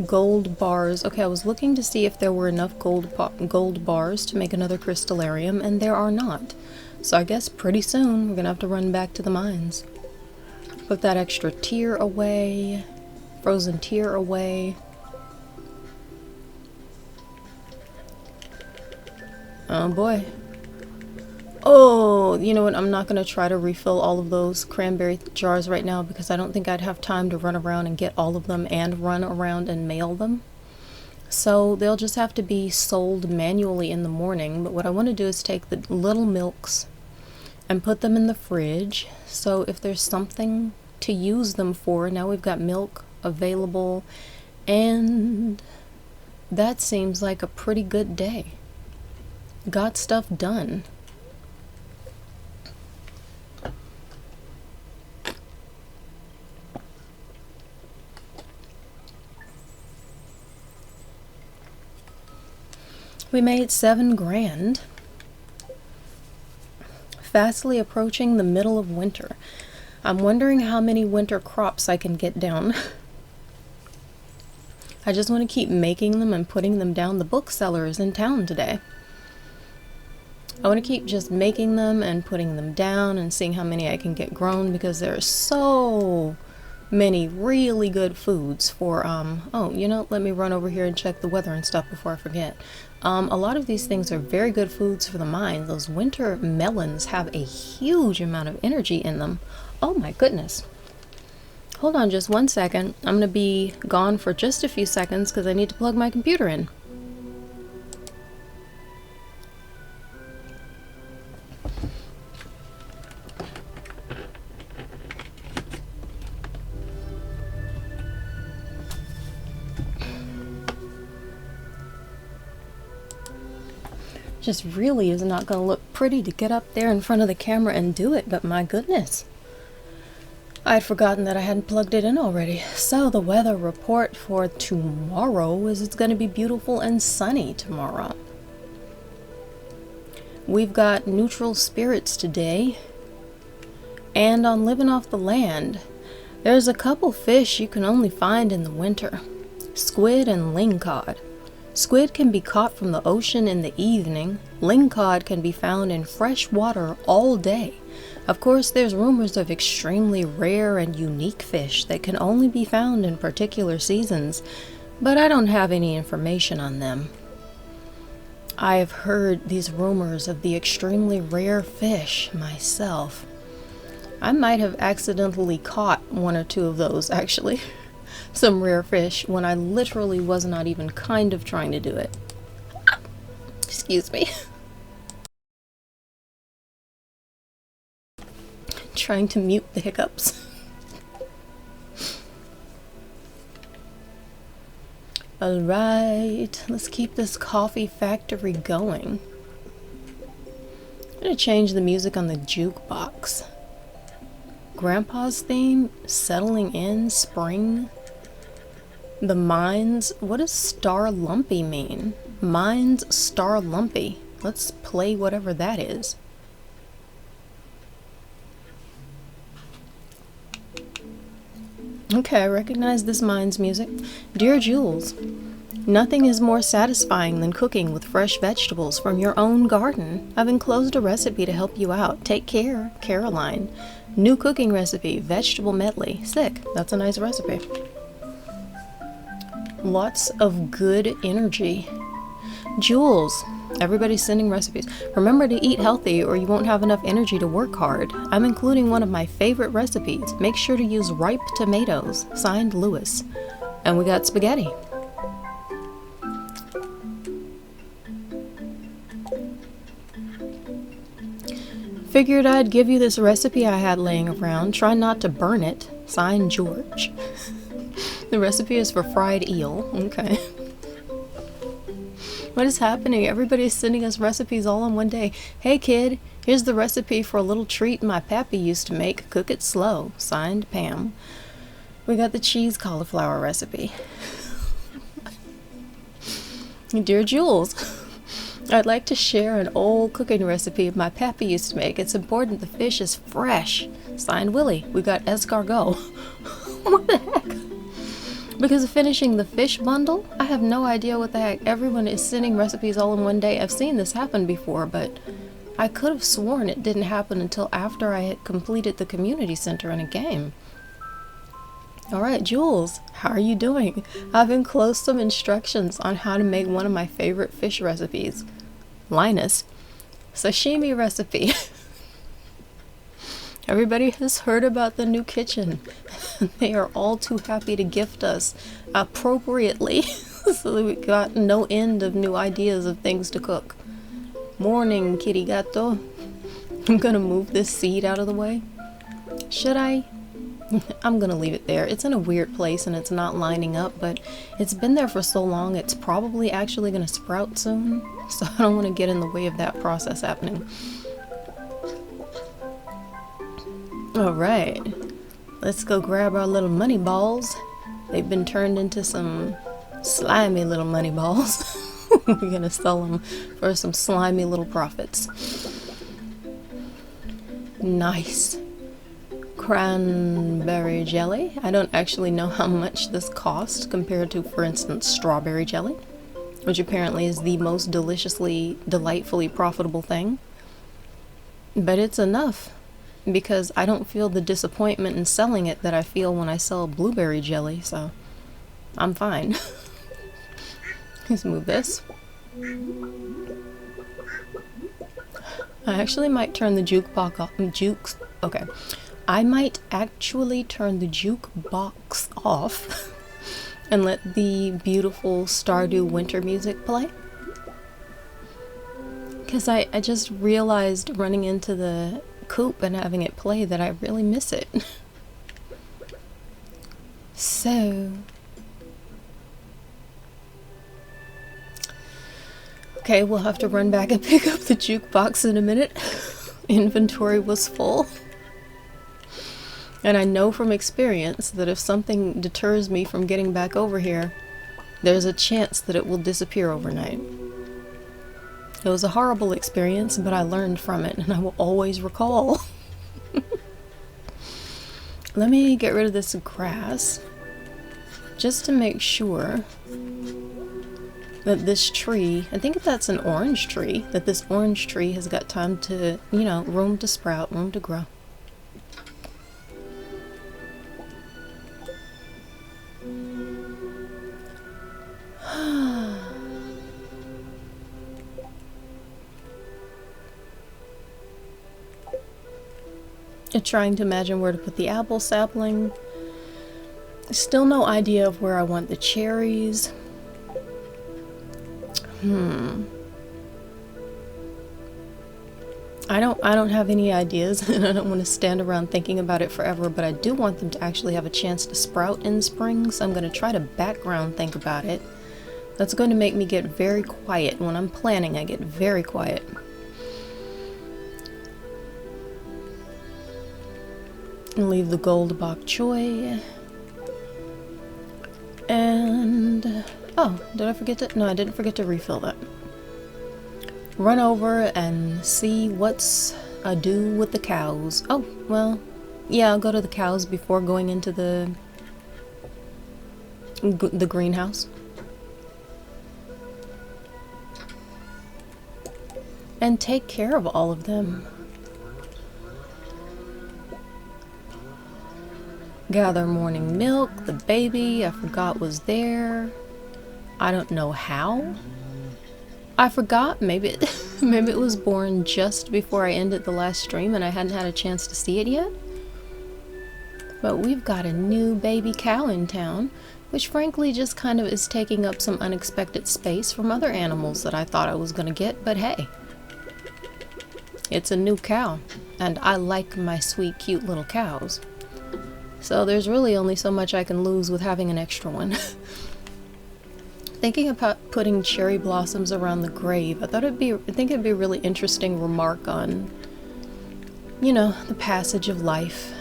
gold bars. Okay, I was looking to see if there were enough gold bars to make another crystallarium, and there are not. So I guess pretty soon we're going to have to run back to the mines. Put that extra tier away, frozen tier away. Oh boy. Oh, you know what? I'm not going to try to refill all of those cranberry jars right now because I don't think I'd have time to run around and get all of them and run around and mail them. So they'll just have to be sold manually in the morning. But what I want to do is take the little milks and put them in the fridge. So if there's something to use them for, now we've got milk available, and that seems like a pretty good day. Got stuff done. We made 7 grand. Fastly approaching the middle of winter. I'm wondering how many winter crops I can get down. I just want to keep making them and putting them down. The bookseller is in town today. I want to keep just making them and putting them down and seeing how many I can get grown because there are so many really good foods for, oh, you know, let me run over here and check the weather and stuff before I forget. A lot of these things are very good foods for the mind. Those winter melons have a huge amount of energy in them. Oh my goodness. Hold on just 1 second. I'm going to be gone for just a few seconds because I need to plug my computer in. Just really is not going to look pretty to get up there in front of the camera and do it, but my goodness. I'd forgotten that I hadn't plugged it in already. So the weather report for tomorrow is it's going to be beautiful and sunny tomorrow. We've got neutral spirits today. And on living off the land, there's a couple fish you can only find in the winter. Squid and lingcod. Squid can be caught from the ocean in the evening. Lingcod can be found in fresh water all day. Of course, there's rumors of extremely rare and unique fish that can only be found in particular seasons, but I don't have any information on them. I have heard these rumors of the extremely rare fish myself. I might have accidentally caught 1 or 2 of those, actually. Some rare fish when I literally was not even kind of trying to do it. Excuse me. Trying to mute the hiccups. Alright, let's keep this coffee factory going. I'm gonna change the music on the jukebox. Grandpa's theme, settling in, spring. The mines, what does star lumpy mean? Mines star lumpy. Let's play whatever that is. Okay, I recognize this mine's music. Dear Jules, nothing is more satisfying than cooking with fresh vegetables from your own garden. I've enclosed a recipe to help you out. Take care, Caroline. New cooking recipe, vegetable medley. Sick, that's a nice recipe. Lots of good energy. Jules, everybody's sending recipes. Remember to eat healthy or you won't have enough energy to work hard. I'm including one of my favorite recipes. Make sure to use ripe tomatoes. Signed, Lewis. And we got spaghetti. Figured I'd give you this recipe I had laying around. Try not to burn it. Signed, George. The recipe is for fried eel. Okay. What is happening? Everybody's sending us recipes all in one day. Hey kid, here's the recipe for a little treat my pappy used to make. Cook it slow. Signed, Pam. We got the cheese cauliflower recipe. Dear Jules, I'd like to share an old cooking recipe my pappy used to make. It's important the fish is fresh. Signed, Willie. We got escargot. What the heck? Because of finishing the fish bundle, I have no idea what the heck. Everyone is sending recipes all in one day. I've seen this happen before, but I could have sworn it didn't happen until after I had completed the community center in a game. Alright, Jules, how are you doing? I've enclosed some instructions on how to make one of my favorite fish recipes. Linus, sashimi recipe. Everybody has heard about the new kitchen. They are all too happy to gift us appropriately. So that we got no end of new ideas of things to cook. Morning, kitty gato. I'm gonna move this seed out of the way. Should I? I'm gonna leave it there. It's in a weird place and it's not lining up, but it's been there for so long it's probably actually gonna sprout soon. So I don't want to get in the way of that process happening. Alright, let's go grab our little money balls. They've been turned into some slimy little money balls. We're gonna sell them for some slimy little profits. Nice. Cranberry jelly. I don't actually know how much this costs compared to, for instance, strawberry jelly, which apparently is the most delightfully profitable thing. But it's enough, because I don't feel the disappointment in selling it that I feel when I sell blueberry jelly, so I'm fine. Let's move this. I actually might turn the jukebox off. Okay. I might actually turn the jukebox off and let the beautiful Stardew winter music play. Because I just realized running into the coop and having it play that I really miss it. So... okay, we'll have to run back and pick up the jukebox in a minute. Inventory was full. And I know from experience that if something deters me from getting back over here, there's a chance that it will disappear overnight. It was a horrible experience, but I learned from it, and I will always recall. Let me get rid of this grass, just to make sure that this tree, I think that's an orange tree, that this orange tree has got time to, you know, room to sprout, room to grow. Trying to imagine where to put the apple sapling. Still no idea of where I want the cherries. I don't have any ideas, and I don't want to stand around thinking about it forever, but I do want them to actually have a chance to sprout in spring, so I'm going to try to background think about it. That's going to make me get very quiet. When I'm planning, I get very quiet. And leave the gold bok choy. And... oh, did I forget to... no, I didn't forget to refill that. Run over and see what's ado with the cows. Oh, well, yeah, I'll go to the cows before going into the greenhouse. And take care of all of them. Gather morning milk, the baby I forgot was there. I don't know how. I forgot, maybe it was born just before I ended the last stream and I hadn't had a chance to see it yet. But we've got a new baby cow in town, which frankly just kind of is taking up some unexpected space from other animals that I thought I was gonna get, but hey. It's a new cow, and I like my sweet, cute little cows. So there's really only so much I can lose with having an extra one. Thinking about putting cherry blossoms around the grave, I think it'd be a really interesting remark on, you know, the passage of life.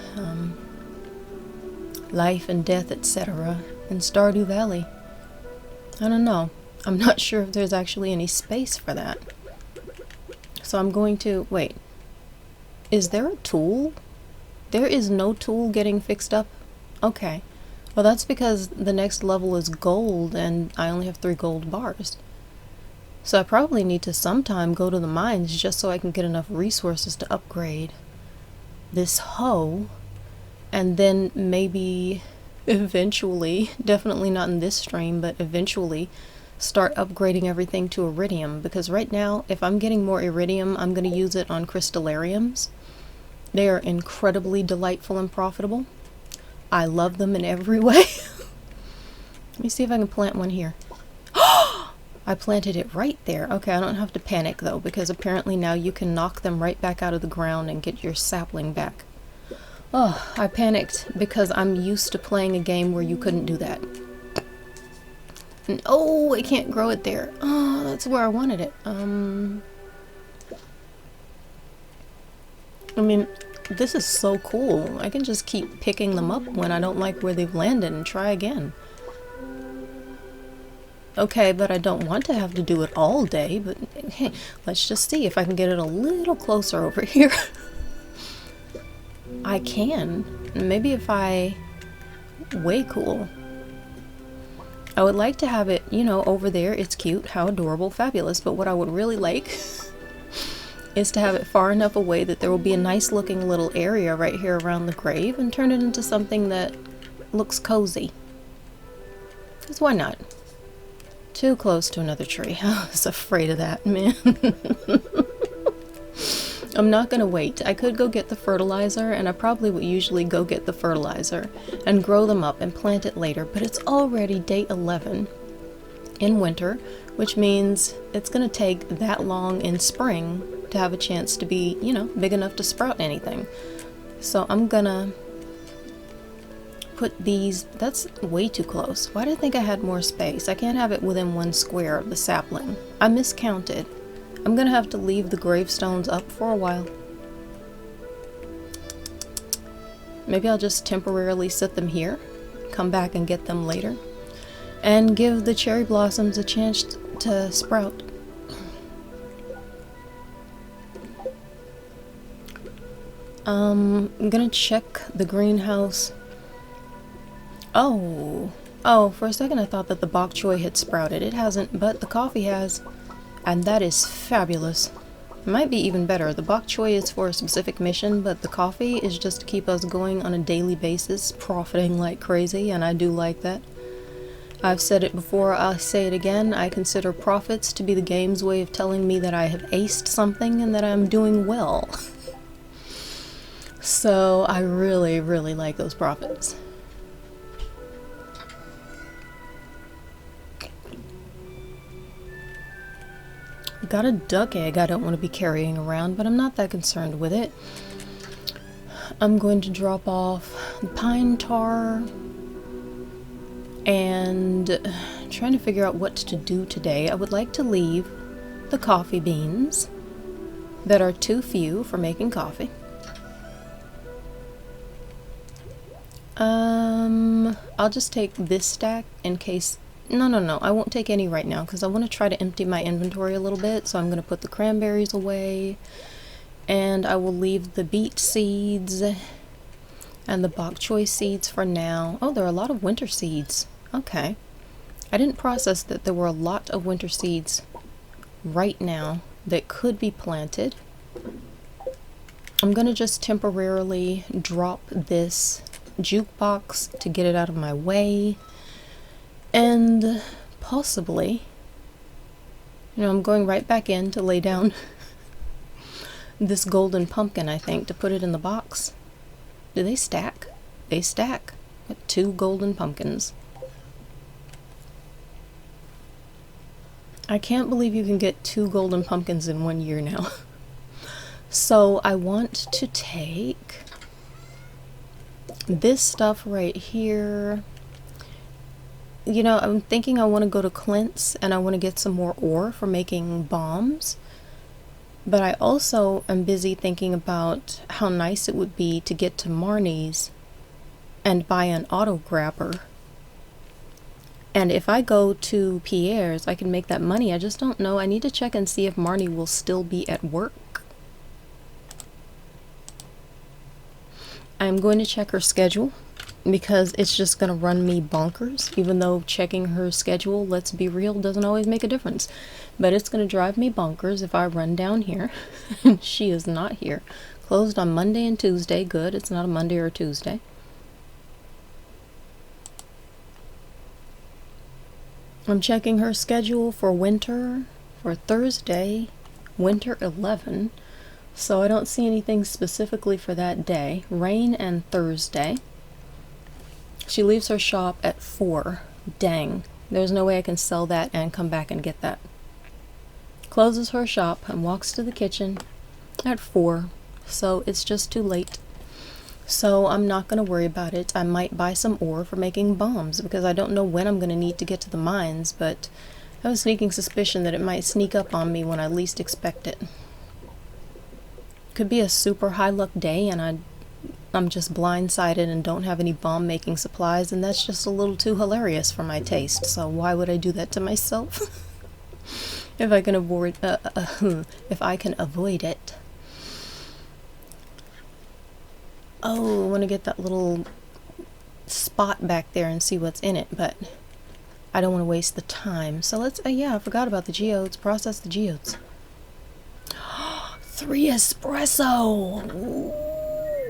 life and death, etc. in Stardew Valley. I don't know. I'm not sure if there's actually any space for that. So I'm going to... Wait. Is there a tool? There is no tool getting fixed up? Okay. Well, that's because the next level is gold and I only have 3 gold bars. So I probably need to sometime go to the mines just so I can get enough resources to upgrade this hoe. And then maybe eventually, definitely not in this stream, but eventually start upgrading everything to iridium. Because right now, if I'm getting more iridium, I'm going to use it on crystallariums. They are incredibly delightful and profitable. I love them in every way. Let me see if I can plant one here. I planted it right there. Okay, I don't have to panic though, because apparently now you can knock them right back out of the ground and get your sapling back. Oh, I panicked because I'm used to playing a game where you couldn't do that. And oh, I can't grow it there. Oh, that's where I wanted it. I mean, this is so cool. I can just keep picking them up when I don't like where they've landed and try again. Okay, but I don't want to have to do it all day, but hey, let's just see if I can get it a little closer over here. I can. Maybe if I... Way cool. I would like to have it, you know, over there. It's cute. How adorable. Fabulous. But what I would really like is to have it far enough away that there will be a nice looking little area right here around the grave and turn it into something that looks cozy. Because why not? Too close to another tree. I was afraid of that, man. I'm not gonna wait. I could go get the fertilizer, and I probably would usually go get the fertilizer and grow them up and plant it later, but it's already day 11 in winter, which means it's gonna take that long in spring to have a chance to be, you know, big enough to sprout anything. So I'm gonna put these... That's way too close. Why did I think I had more space? I can't have it within 1 square of the sapling. I miscounted. I'm gonna have to leave the gravestones up for a while. Maybe I'll just temporarily sit them here, come back and get them later, and give the cherry blossoms a chance to sprout. I'm gonna check the greenhouse. Oh, for a second I thought that the bok choy had sprouted. It hasn't, but the coffee has. And that is fabulous. It might be even better. The bok choy is for a specific mission, but the coffee is just to keep us going on a daily basis, profiting like crazy, and I do like that. I've said it before, I'll say it again. I consider profits to be the game's way of telling me that I have aced something and that I'm doing well. So I really, really like those profits. Got a duck egg I don't want to be carrying around, but I'm not that concerned with it. I'm going to drop off the pine tar and trying to figure out what to do today. I would like to leave the coffee beans that are too few for making coffee. I'll just take this stack in case... No, I won't take any right now because I want to try to empty my inventory a little bit, so I'm going to put the cranberries away, and I will leave the beet seeds and the bok choy seeds for now. Oh, there are a lot of winter seeds. Okay. I didn't process that there were a lot of winter seeds right now that could be planted. I'm going to just temporarily drop this jukebox to get it out of my way. And possibly, you know, I'm going right back in to lay down this golden pumpkin, I think, to put it in the box. Do they stack? They stack. Got 2 golden pumpkins. I can't believe you can get 2 golden pumpkins in 1 year now. So I want to take this stuff right here. You know, I'm thinking I want to go to Clint's and I want to get some more ore for making bombs. But I also am busy thinking about how nice it would be to get to Marnie's and buy an auto grabber. And if I go to Pierre's, I can make that money. I just don't know. I need to check and see if Marnie will still be at work. I'm going to check her schedule because it's just going to run me bonkers. Even though checking her schedule, let's be real, doesn't always make a difference. But it's going to drive me bonkers if I run down here and she is not here. Closed on Monday and Tuesday. Good. It's not a Monday or a Tuesday. I'm checking her schedule for winter, for Thursday, winter 11. So I don't see anything specifically for that day. Rain and Thursday. She leaves her shop at 4. Dang. There's no way I can sell that and come back and get that. Closes her shop and walks to the kitchen at 4. So it's just too late. So I'm not going to worry about it. I might buy some ore for making bombs because I don't know when I'm going to need to get to the mines, but I have a sneaking suspicion that it might sneak up on me when I least expect it. Could be a super high luck day and I'm just blindsided and don't have any bomb making supplies, and that's just a little too hilarious for my taste. So why would I do that to myself? If I can avoid it. Oh, I want to get that little spot back there and see what's in it, but I don't want to waste the time. So let's, yeah, I forgot about the geodes. Process the geodes. 3 espresso!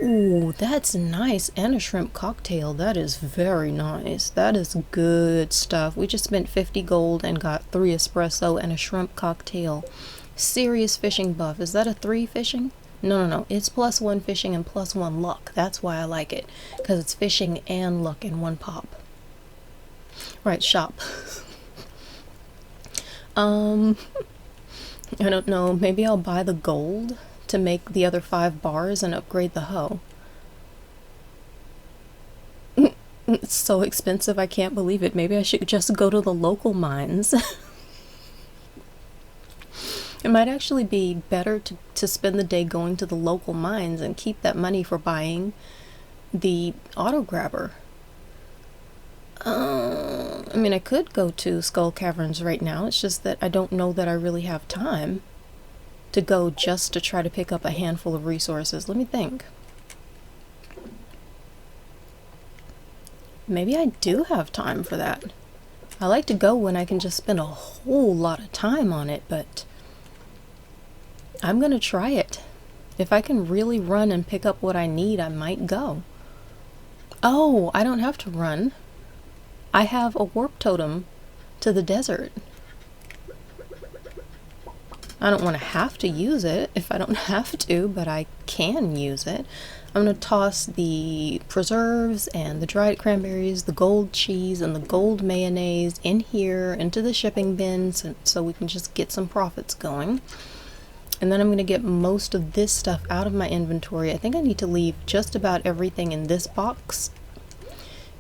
Ooh, that's nice. And a shrimp cocktail. That is very nice. That is good stuff. We just spent 50 gold and got 3 espresso and a shrimp cocktail. Serious fishing buff. Is that a 3 fishing? No. It's +1 fishing and +1 luck. That's why I like it. Because it's fishing and luck in one pop. Right, shop. I don't know. Maybe I'll buy the gold to make the other 5 bars and upgrade the hoe. It's so expensive, I can't believe it. Maybe I should just go to the local mines. It might actually be better to spend the day going to the local mines and keep that money for buying the auto grabber. I mean, I could go to Skull Caverns right now. It's just that I don't know that I really have time to go just to try to pick up a handful of resources. Let me think. Maybe I do have time for that. I like to go when I can just spend a whole lot of time on it, but I'm gonna try it. If I can really run and pick up what I need, I might go. Oh, I don't have to run. I have a warp totem to the desert. I don't want to have to use it if I don't have to, but I can use it. I'm going to toss the preserves and the dried cranberries, the gold cheese, and the gold mayonnaise in here into the shipping bins so we can just get some profits going. And then I'm going to get most of this stuff out of my inventory. I think I need to leave just about everything in this box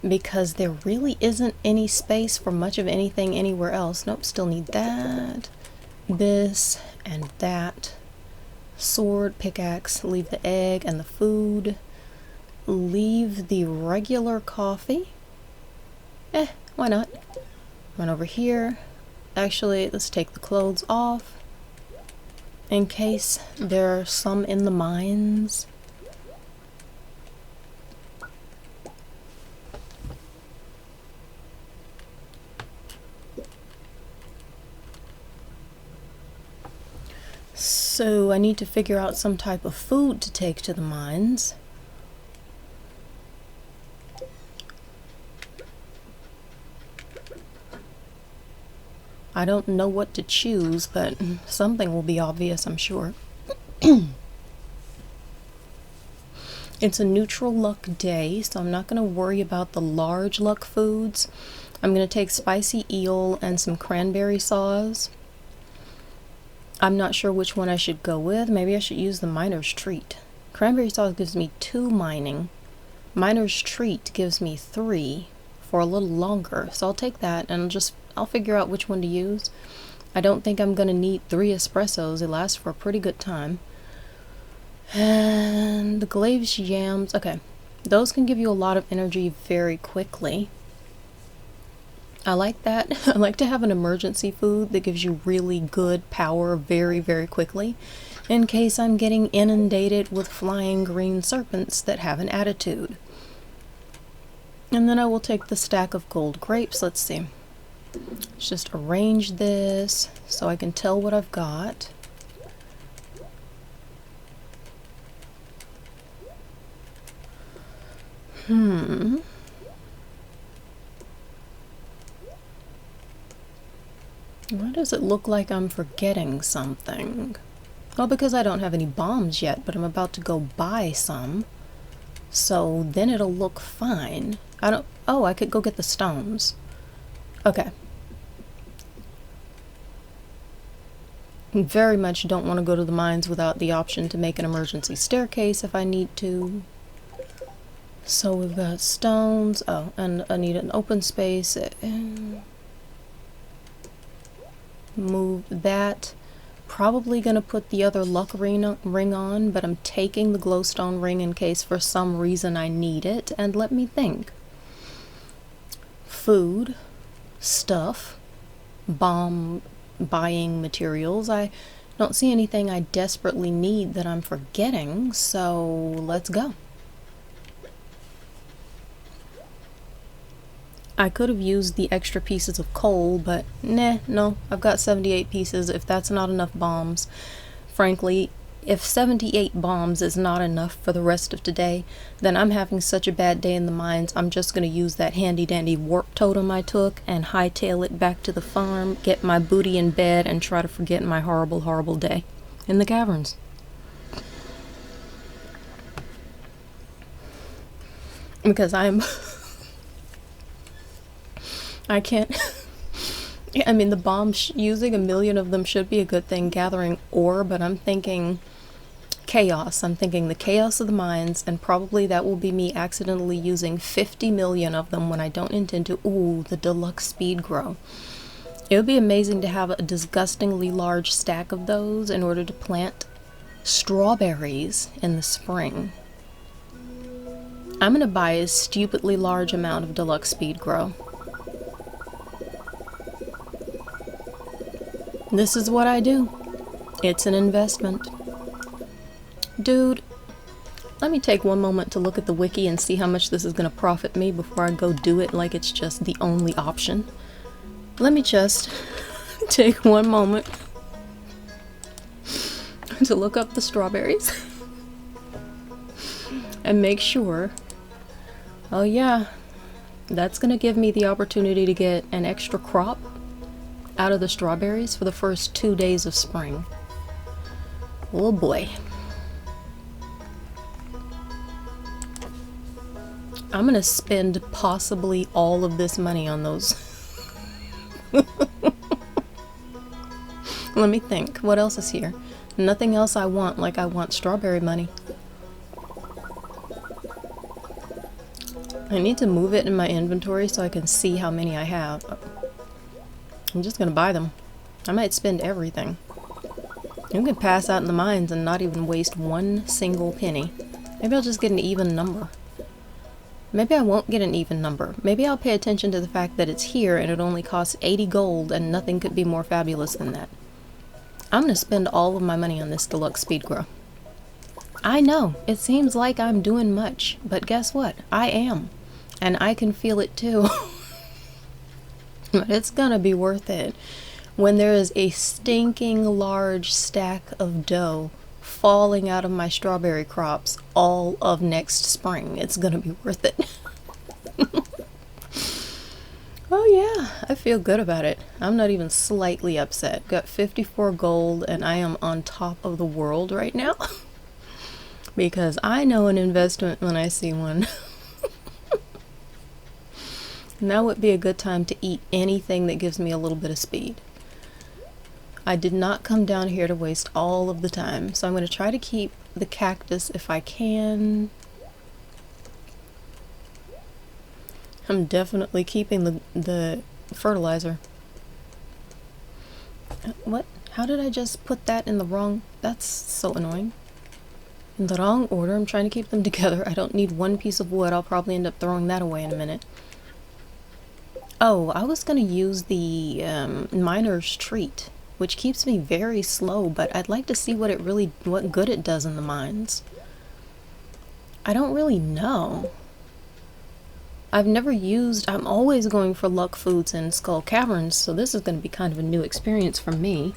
because there really isn't any space for much of anything anywhere else. Nope, still need that, this, and that. Sword, pickaxe, leave the egg and the food. Leave the regular coffee. Why not? Run over here. Actually, let's take the clothes off in case there are some in the mines. So I need to figure out some type of food to take to the mines. I don't know what to choose, but something will be obvious, I'm sure. It's a neutral luck day, so I'm not going to worry about the large luck foods. I'm going to take spicy eel and some cranberry sauce. I'm not sure which one I should go with. Maybe I should use the miner's treat. Cranberry sauce gives me 2 mining. Miner's treat gives me 3 for a little longer. So I'll take that and I'll figure out which one to use. I don't think I'm going to need 3 espressos. It lasts for a pretty good time. And the glazed yams. Okay. Those can give you a lot of energy very quickly. I like that. I like to have an emergency food that gives you really good power very, very quickly in case I'm getting inundated with flying green serpents that have an attitude. And then I will take the stack of gold grapes. Let's see. Let's just arrange this so I can tell what I've got. Why does it look like I'm forgetting something? Well, because I don't have any bombs yet, but I'm about to go buy some. So then it'll look fine. Oh, I could go get the stones. Okay. Very much don't want to go to the mines without the option to make an emergency staircase if I need to. So we've got stones. Oh, and I need an open space. Move that. Probably gonna put the other luck ring on, but I'm taking the glowstone ring in case for some reason I need it. And let me think. Food, stuff, bomb buying materials. I don't see anything I desperately need that I'm forgetting, so let's go. I could have used the extra pieces of coal, but no, I've got 78 pieces. If that's not enough bombs, frankly, if 78 bombs is not enough for the rest of today, then I'm having such a bad day in the mines, I'm just going to use that handy dandy warp totem I took and hightail it back to the farm, get my booty in bed, and try to forget my horrible, horrible day in the caverns. Because I can't. I mean, the bombs, using 1,000,000 of them should be a good thing, gathering ore, but I'm thinking chaos. I'm thinking the chaos of the mines, and probably that will be me accidentally using 50 million of them when I don't intend to. Ooh, the deluxe speed grow. It would be amazing to have a disgustingly large stack of those in order to plant strawberries in the spring. I'm gonna buy a stupidly large amount of deluxe speed grow. This is what I do. It's an investment. Dude, let me take one moment to look at the wiki and see how much this is going to profit me before I go do it like it's just the only option. Let me just take one moment to look up the strawberries and make sure. Oh yeah, that's going to give me the opportunity to get an extra crop out of the strawberries for the first 2 days of spring. Oh boy. I'm gonna spend possibly all of this money on those. Let me think. What else is here? Nothing else I want like I want strawberry money. I need to move it in my inventory so I can see how many I have. I'm just gonna buy them. I might spend everything. You can pass out in the mines and not even waste one single penny. Maybe I'll just get an even number. Maybe I won't get an even number. Maybe I'll pay attention to the fact that it's here and it only costs 80 gold and nothing could be more fabulous than that. I'm gonna spend all of my money on this deluxe speed grow. I know, it seems like I'm doing much, but guess what? I am. And I can feel it too. But it's gonna be worth it. When there is a stinking large stack of dough falling out of my strawberry crops all of next spring, it's gonna be worth it. Oh yeah, I feel good about it. I'm not even slightly upset. Got 54 gold and I am on top of the world right now. Because I know an investment when I see one. Now would be a good time to eat anything that gives me a little bit of speed. I did not come down here to waste all of the time, so I'm going to try to keep the cactus if I can. I'm definitely keeping the fertilizer. What? How did I just put that in the wrong? That's so annoying. In the wrong order. I'm trying to keep them together. I don't need one piece of wood. I'll probably end up throwing that away in a minute. Oh, I was going to use the miner's treat, which keeps me very slow, but I'd like to see what good it does in the mines. I don't really know. I've never used, I'm always going for luck foods in Skull Caverns, so this is going to be kind of a new experience for me.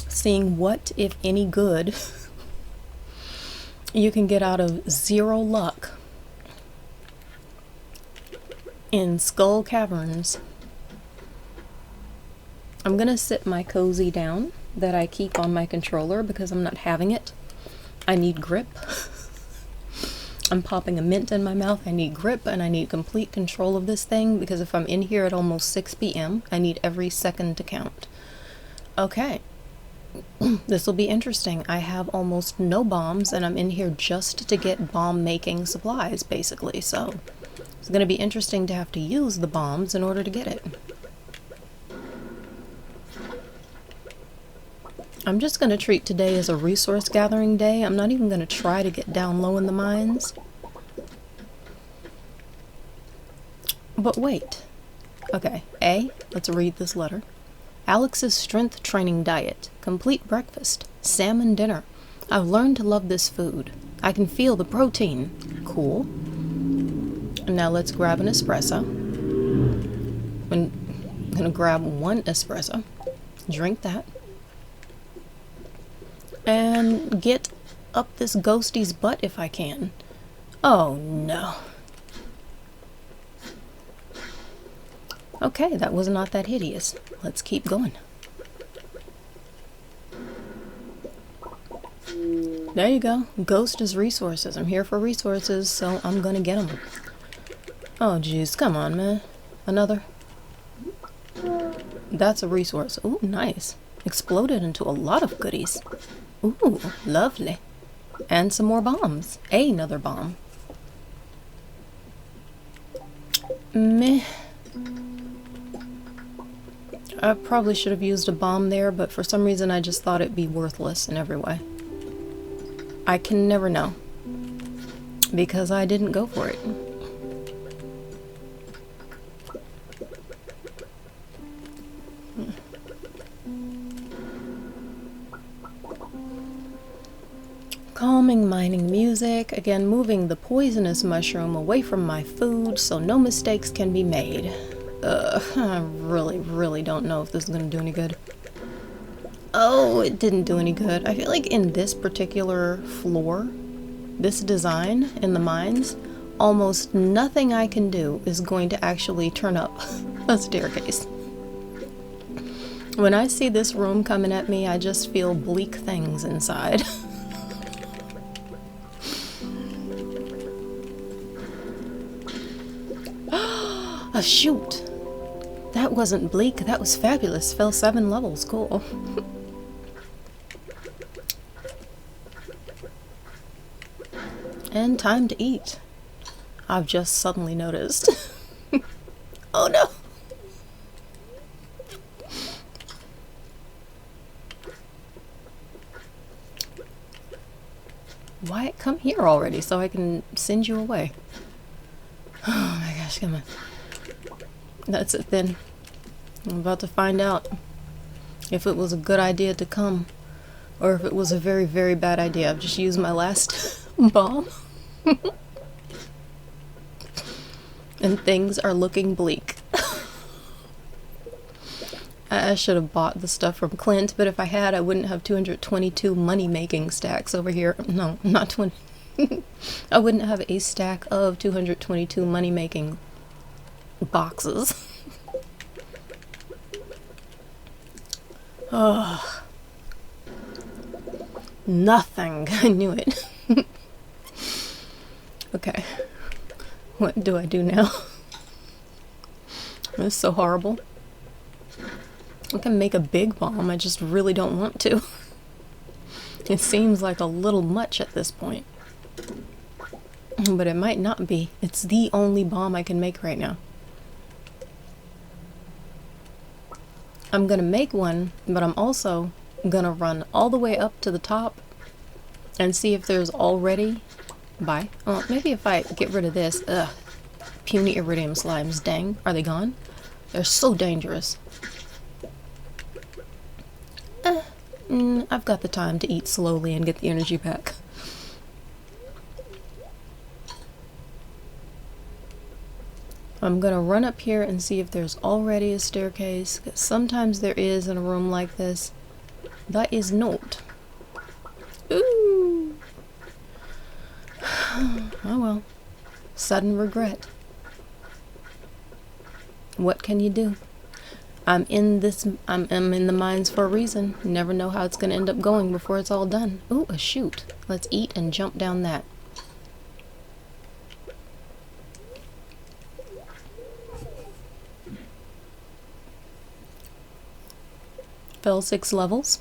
Seeing what, if any good, you can get out of 0 luck in Skull Caverns. I'm gonna sit my cozy down that I keep on my controller because I'm not having it. I need grip. I'm popping a mint in my mouth. I need grip and I need complete control of this thing because if I'm in here at almost 6 p.m., I need every second to count. Okay. This will be interesting. I have almost no bombs and I'm in here just to get bomb making supplies, basically, so it's going to be interesting to have to use the bombs in order to get it. I'm just going to treat today as a resource gathering day. I'm not even going to try to get down low in the mines. But wait. Okay, let's read this letter. Alex's strength training diet. Complete breakfast. Salmon dinner. I've learned to love this food. I can feel the protein. Cool. Now let's grab an espresso. I'm going to grab 1 espresso. Drink that. And get up this ghostie's butt if I can. Oh no. Okay, that was not that hideous. Let's keep going. There you go. Ghost is resources. I'm here for resources, so I'm gonna get them. Oh jeez, come on, man. Another. That's a resource. Ooh, nice. Exploded into a lot of goodies. Ooh, lovely. And some more bombs. Another bomb. Meh. I probably should have used a bomb there, but for some reason I just thought it'd be worthless in every way. I can never know. Because I didn't go for it. Calming mining music, again moving the poisonous mushroom away from my food so no mistakes can be made. I really don't know if this is going to do any good. Oh, it didn't do any good. I feel like in this particular floor, this design in the mines, almost nothing I can do is going to actually turn up a staircase. When I see this room coming at me, I just feel bleak things inside. Oh, shoot. That wasn't bleak, that was fabulous. Fell 7 levels, cool. And time to eat. I've just suddenly noticed. Oh no! Why come here already so I can send you away? Oh my gosh, come on. That's it then. I'm about to find out if it was a good idea to come or if it was a very, very bad idea. I've just used my last bomb. And things are looking bleak. I should have bought the stuff from Clint, but if I had, I wouldn't have 222 money-making stacks over here. No, not 20. I wouldn't have a stack of 222 money-making boxes. Oh. Nothing. I knew it. Okay. What do I do now? This is so horrible. I can make a big bomb, I just really don't want to. It seems like a little much at this point. But it might not be. It's the only bomb I can make right now. I'm gonna make one, but I'm also I'm gonna run all the way up to the top and see if there's already... Bye. Oh, maybe if I get rid of this... Ugh. Puny iridium slimes. Dang. Are they gone? They're so dangerous. I've got the time to eat slowly and get the energy back. I'm gonna run up here and see if there's already a staircase, 'cause sometimes there is in a room like this. That is not. Ooh. Oh well. Sudden regret. What can you do? I'm in the mines for a reason. You never know how it's gonna end up going before it's all done. Ooh, a chute. Let's eat and jump down that. Fell 6 levels.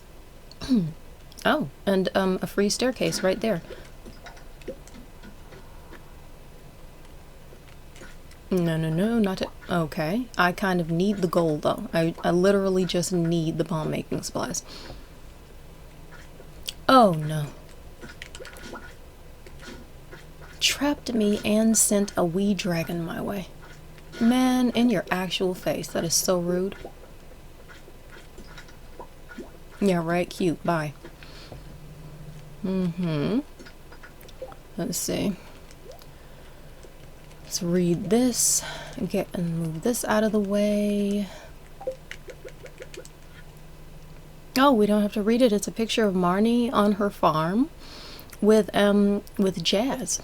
Oh, and a free staircase right there. No, not it. Okay. I kind of need the gold, though. I literally just need the bomb making supplies. Oh, no. Trapped me and sent a wee dragon my way. Man, in your actual face. That is so rude. Yeah, right. Cute. Bye. Let's see. Let's read this and move this out of the way. Oh, we don't have to read it. It's a picture of Marnie on her farm with Jazz.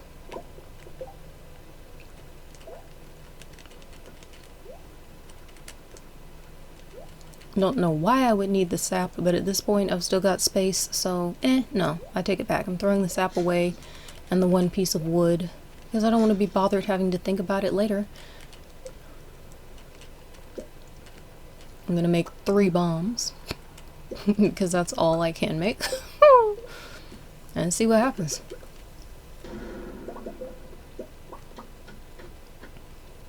Don't know why I would need the sap, but at this point I've still got space, so no, I take it back. I'm throwing the sap away and the one piece of wood because I don't want to be bothered having to think about it later. I'm gonna make 3 bombs because that's all I can make and see what happens.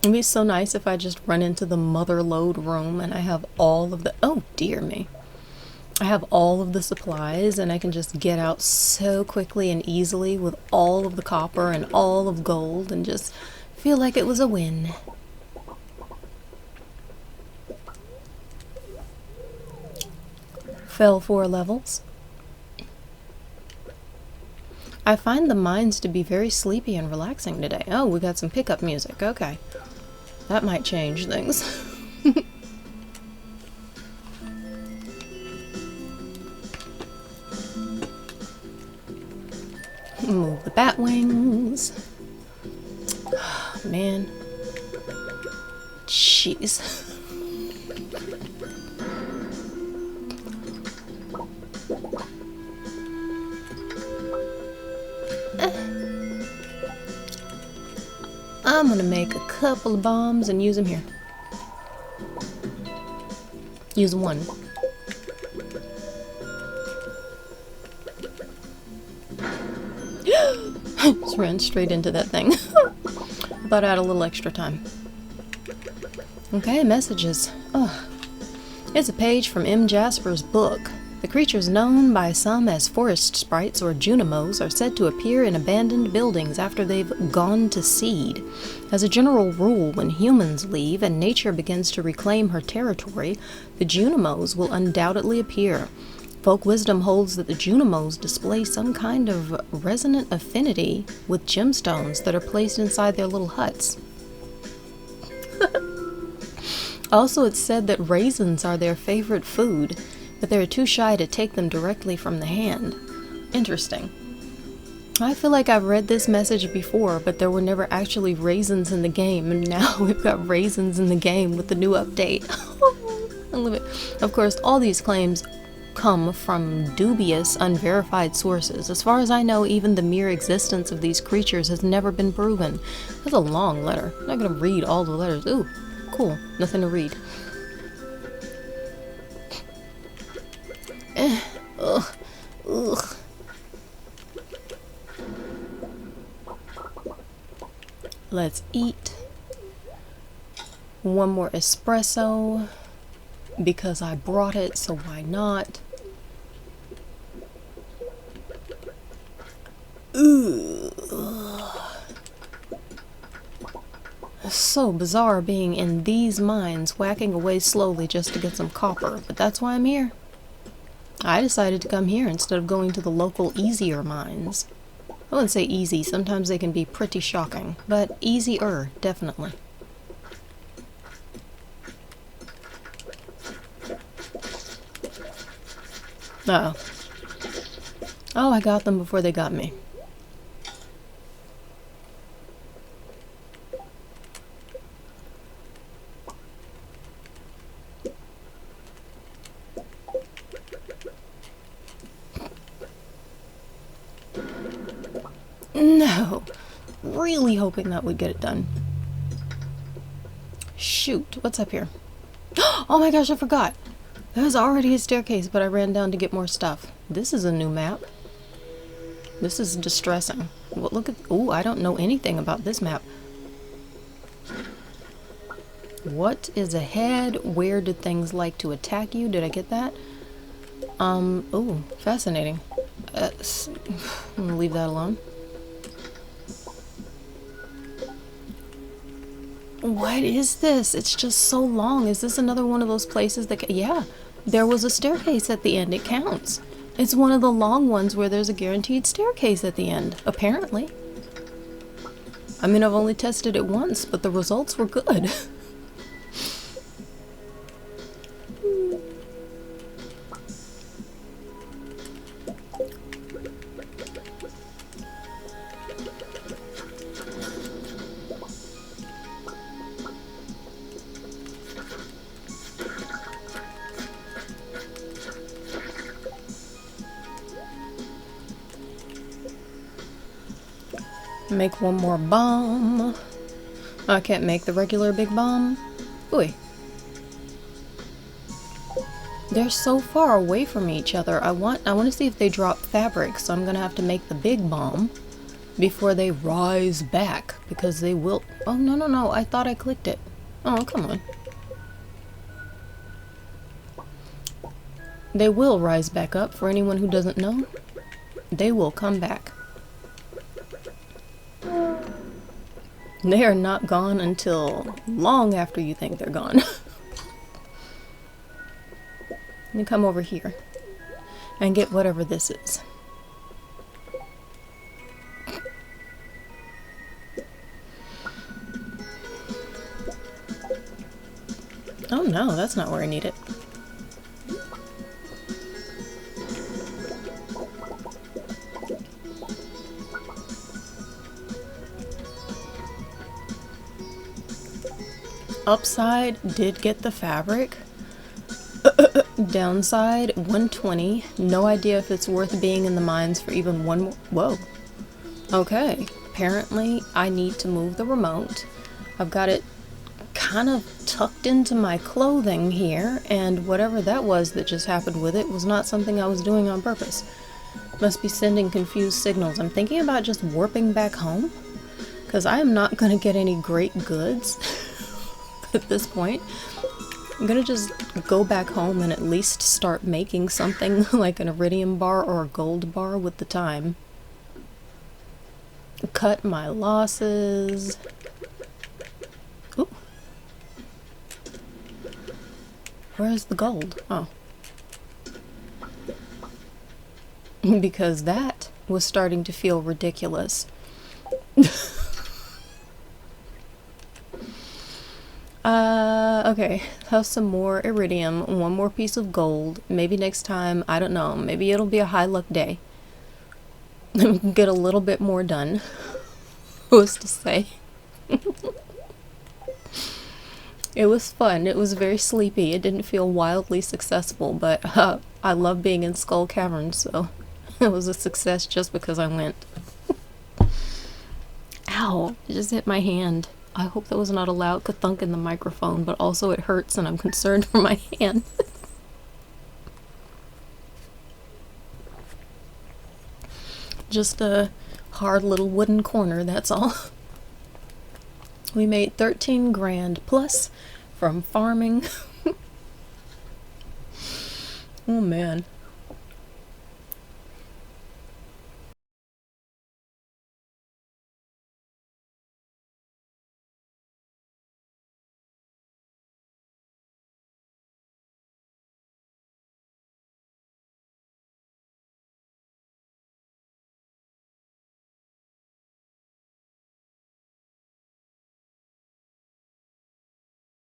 It'd be so nice if I just run into the mother load room and I have all of the... Oh, dear me. I have all of the supplies and I can just get out so quickly and easily with all of the copper and all of gold and just feel like it was a win. Fell 4 levels. I find the mines to be very sleepy and relaxing today. Oh, we got some pickup music. Okay. That might change things. Move the bat wings. Oh, man. Jeez. I'm gonna make a couple of bombs and use them here. Use one. Just ran straight into that thing. I thought I had a little extra time. Okay, messages. Oh, it's a page from M. Jasper's book. The creatures known by some as forest sprites or junimos are said to appear in abandoned buildings after they've gone to seed. As a general rule, when humans leave and nature begins to reclaim her territory, the junimos will undoubtedly appear. Folk wisdom holds that the junimos display some kind of resonant affinity with gemstones that are placed inside their little huts. Also, it's said that raisins are their favorite food, but they're too shy to take them directly from the hand. Interesting. I feel like I've read this message before, but there were never actually raisins in the game, and now we've got raisins in the game with the new update. I love it. Of course, all these claims come from dubious, unverified sources. As far as I know, even the mere existence of these creatures has never been proven. That's a long letter. I'm not gonna read all the letters. Ooh, cool. Nothing to read. Ugh. Ugh. Let's eat. One more espresso because I brought it, so why not? So bizarre being in these mines, whacking away slowly just to get some copper, but that's why I'm here. I decided to come here instead of going to the local easier mines. I wouldn't say easy, sometimes they can be pretty shocking, but easier, definitely. Uh-oh. Oh, I got them before they got me. No! Really hoping that would get it done. Shoot, what's up here? Oh my gosh, I forgot! There was already a staircase, but I ran down to get more stuff. This is a new map. This is distressing. Well, look at... Ooh, I don't know anything about this map. What is ahead? Where do things like to attack you? Did I get that? Ooh, fascinating. I'm gonna leave that alone. What is this? It's just so long. Is this another one of those places that... Yeah, there was a staircase at the end. It counts. It's one of the long ones where there's a guaranteed staircase at the end, apparently. I mean, I've only tested it once, but the results were good. Make one more bomb. I can't make the regular big bomb. Ooh. They're so far away from each other. I want to see if they drop fabric, so I'm gonna have to make the big bomb before they rise back, because they will... Oh, no, I thought I clicked it. Oh, come on. They will rise back up. For anyone who doesn't know, they will come back. They are not gone until long after you think they're gone. Let me come over here and get whatever this is. Oh no, that's not where I need it. Upside, did get the fabric. Downside, 120. No idea if it's worth being in the mines for even one more. Whoa. Okay. Apparently, I need to move the remote. I've got it kind of tucked into my clothing here, and whatever that was that just happened with it was not something I was doing on purpose. Must be sending confused signals. I'm thinking about just warping back home, because I am not going to get any great goods at this point. I'm gonna just go back home and at least start making something like an iridium bar or a gold bar with the time. Cut my losses. Ooh. Where's the gold? Oh. Because that was starting to feel ridiculous. Okay, have some more iridium, one more piece of gold, maybe next time, I don't know, maybe it'll be a high luck day. We can get a little bit more done. Who's to say? It was fun, it was very sleepy, it didn't feel wildly successful, but I love being in Skull Cavern, so it was a success just because I went. Ow, it just hit my hand. I hope that was not a loud ka-thunk in the microphone, but also it hurts and I'm concerned for my hand. Just a hard little wooden corner, that's all. We made 13 grand plus from farming. Oh man.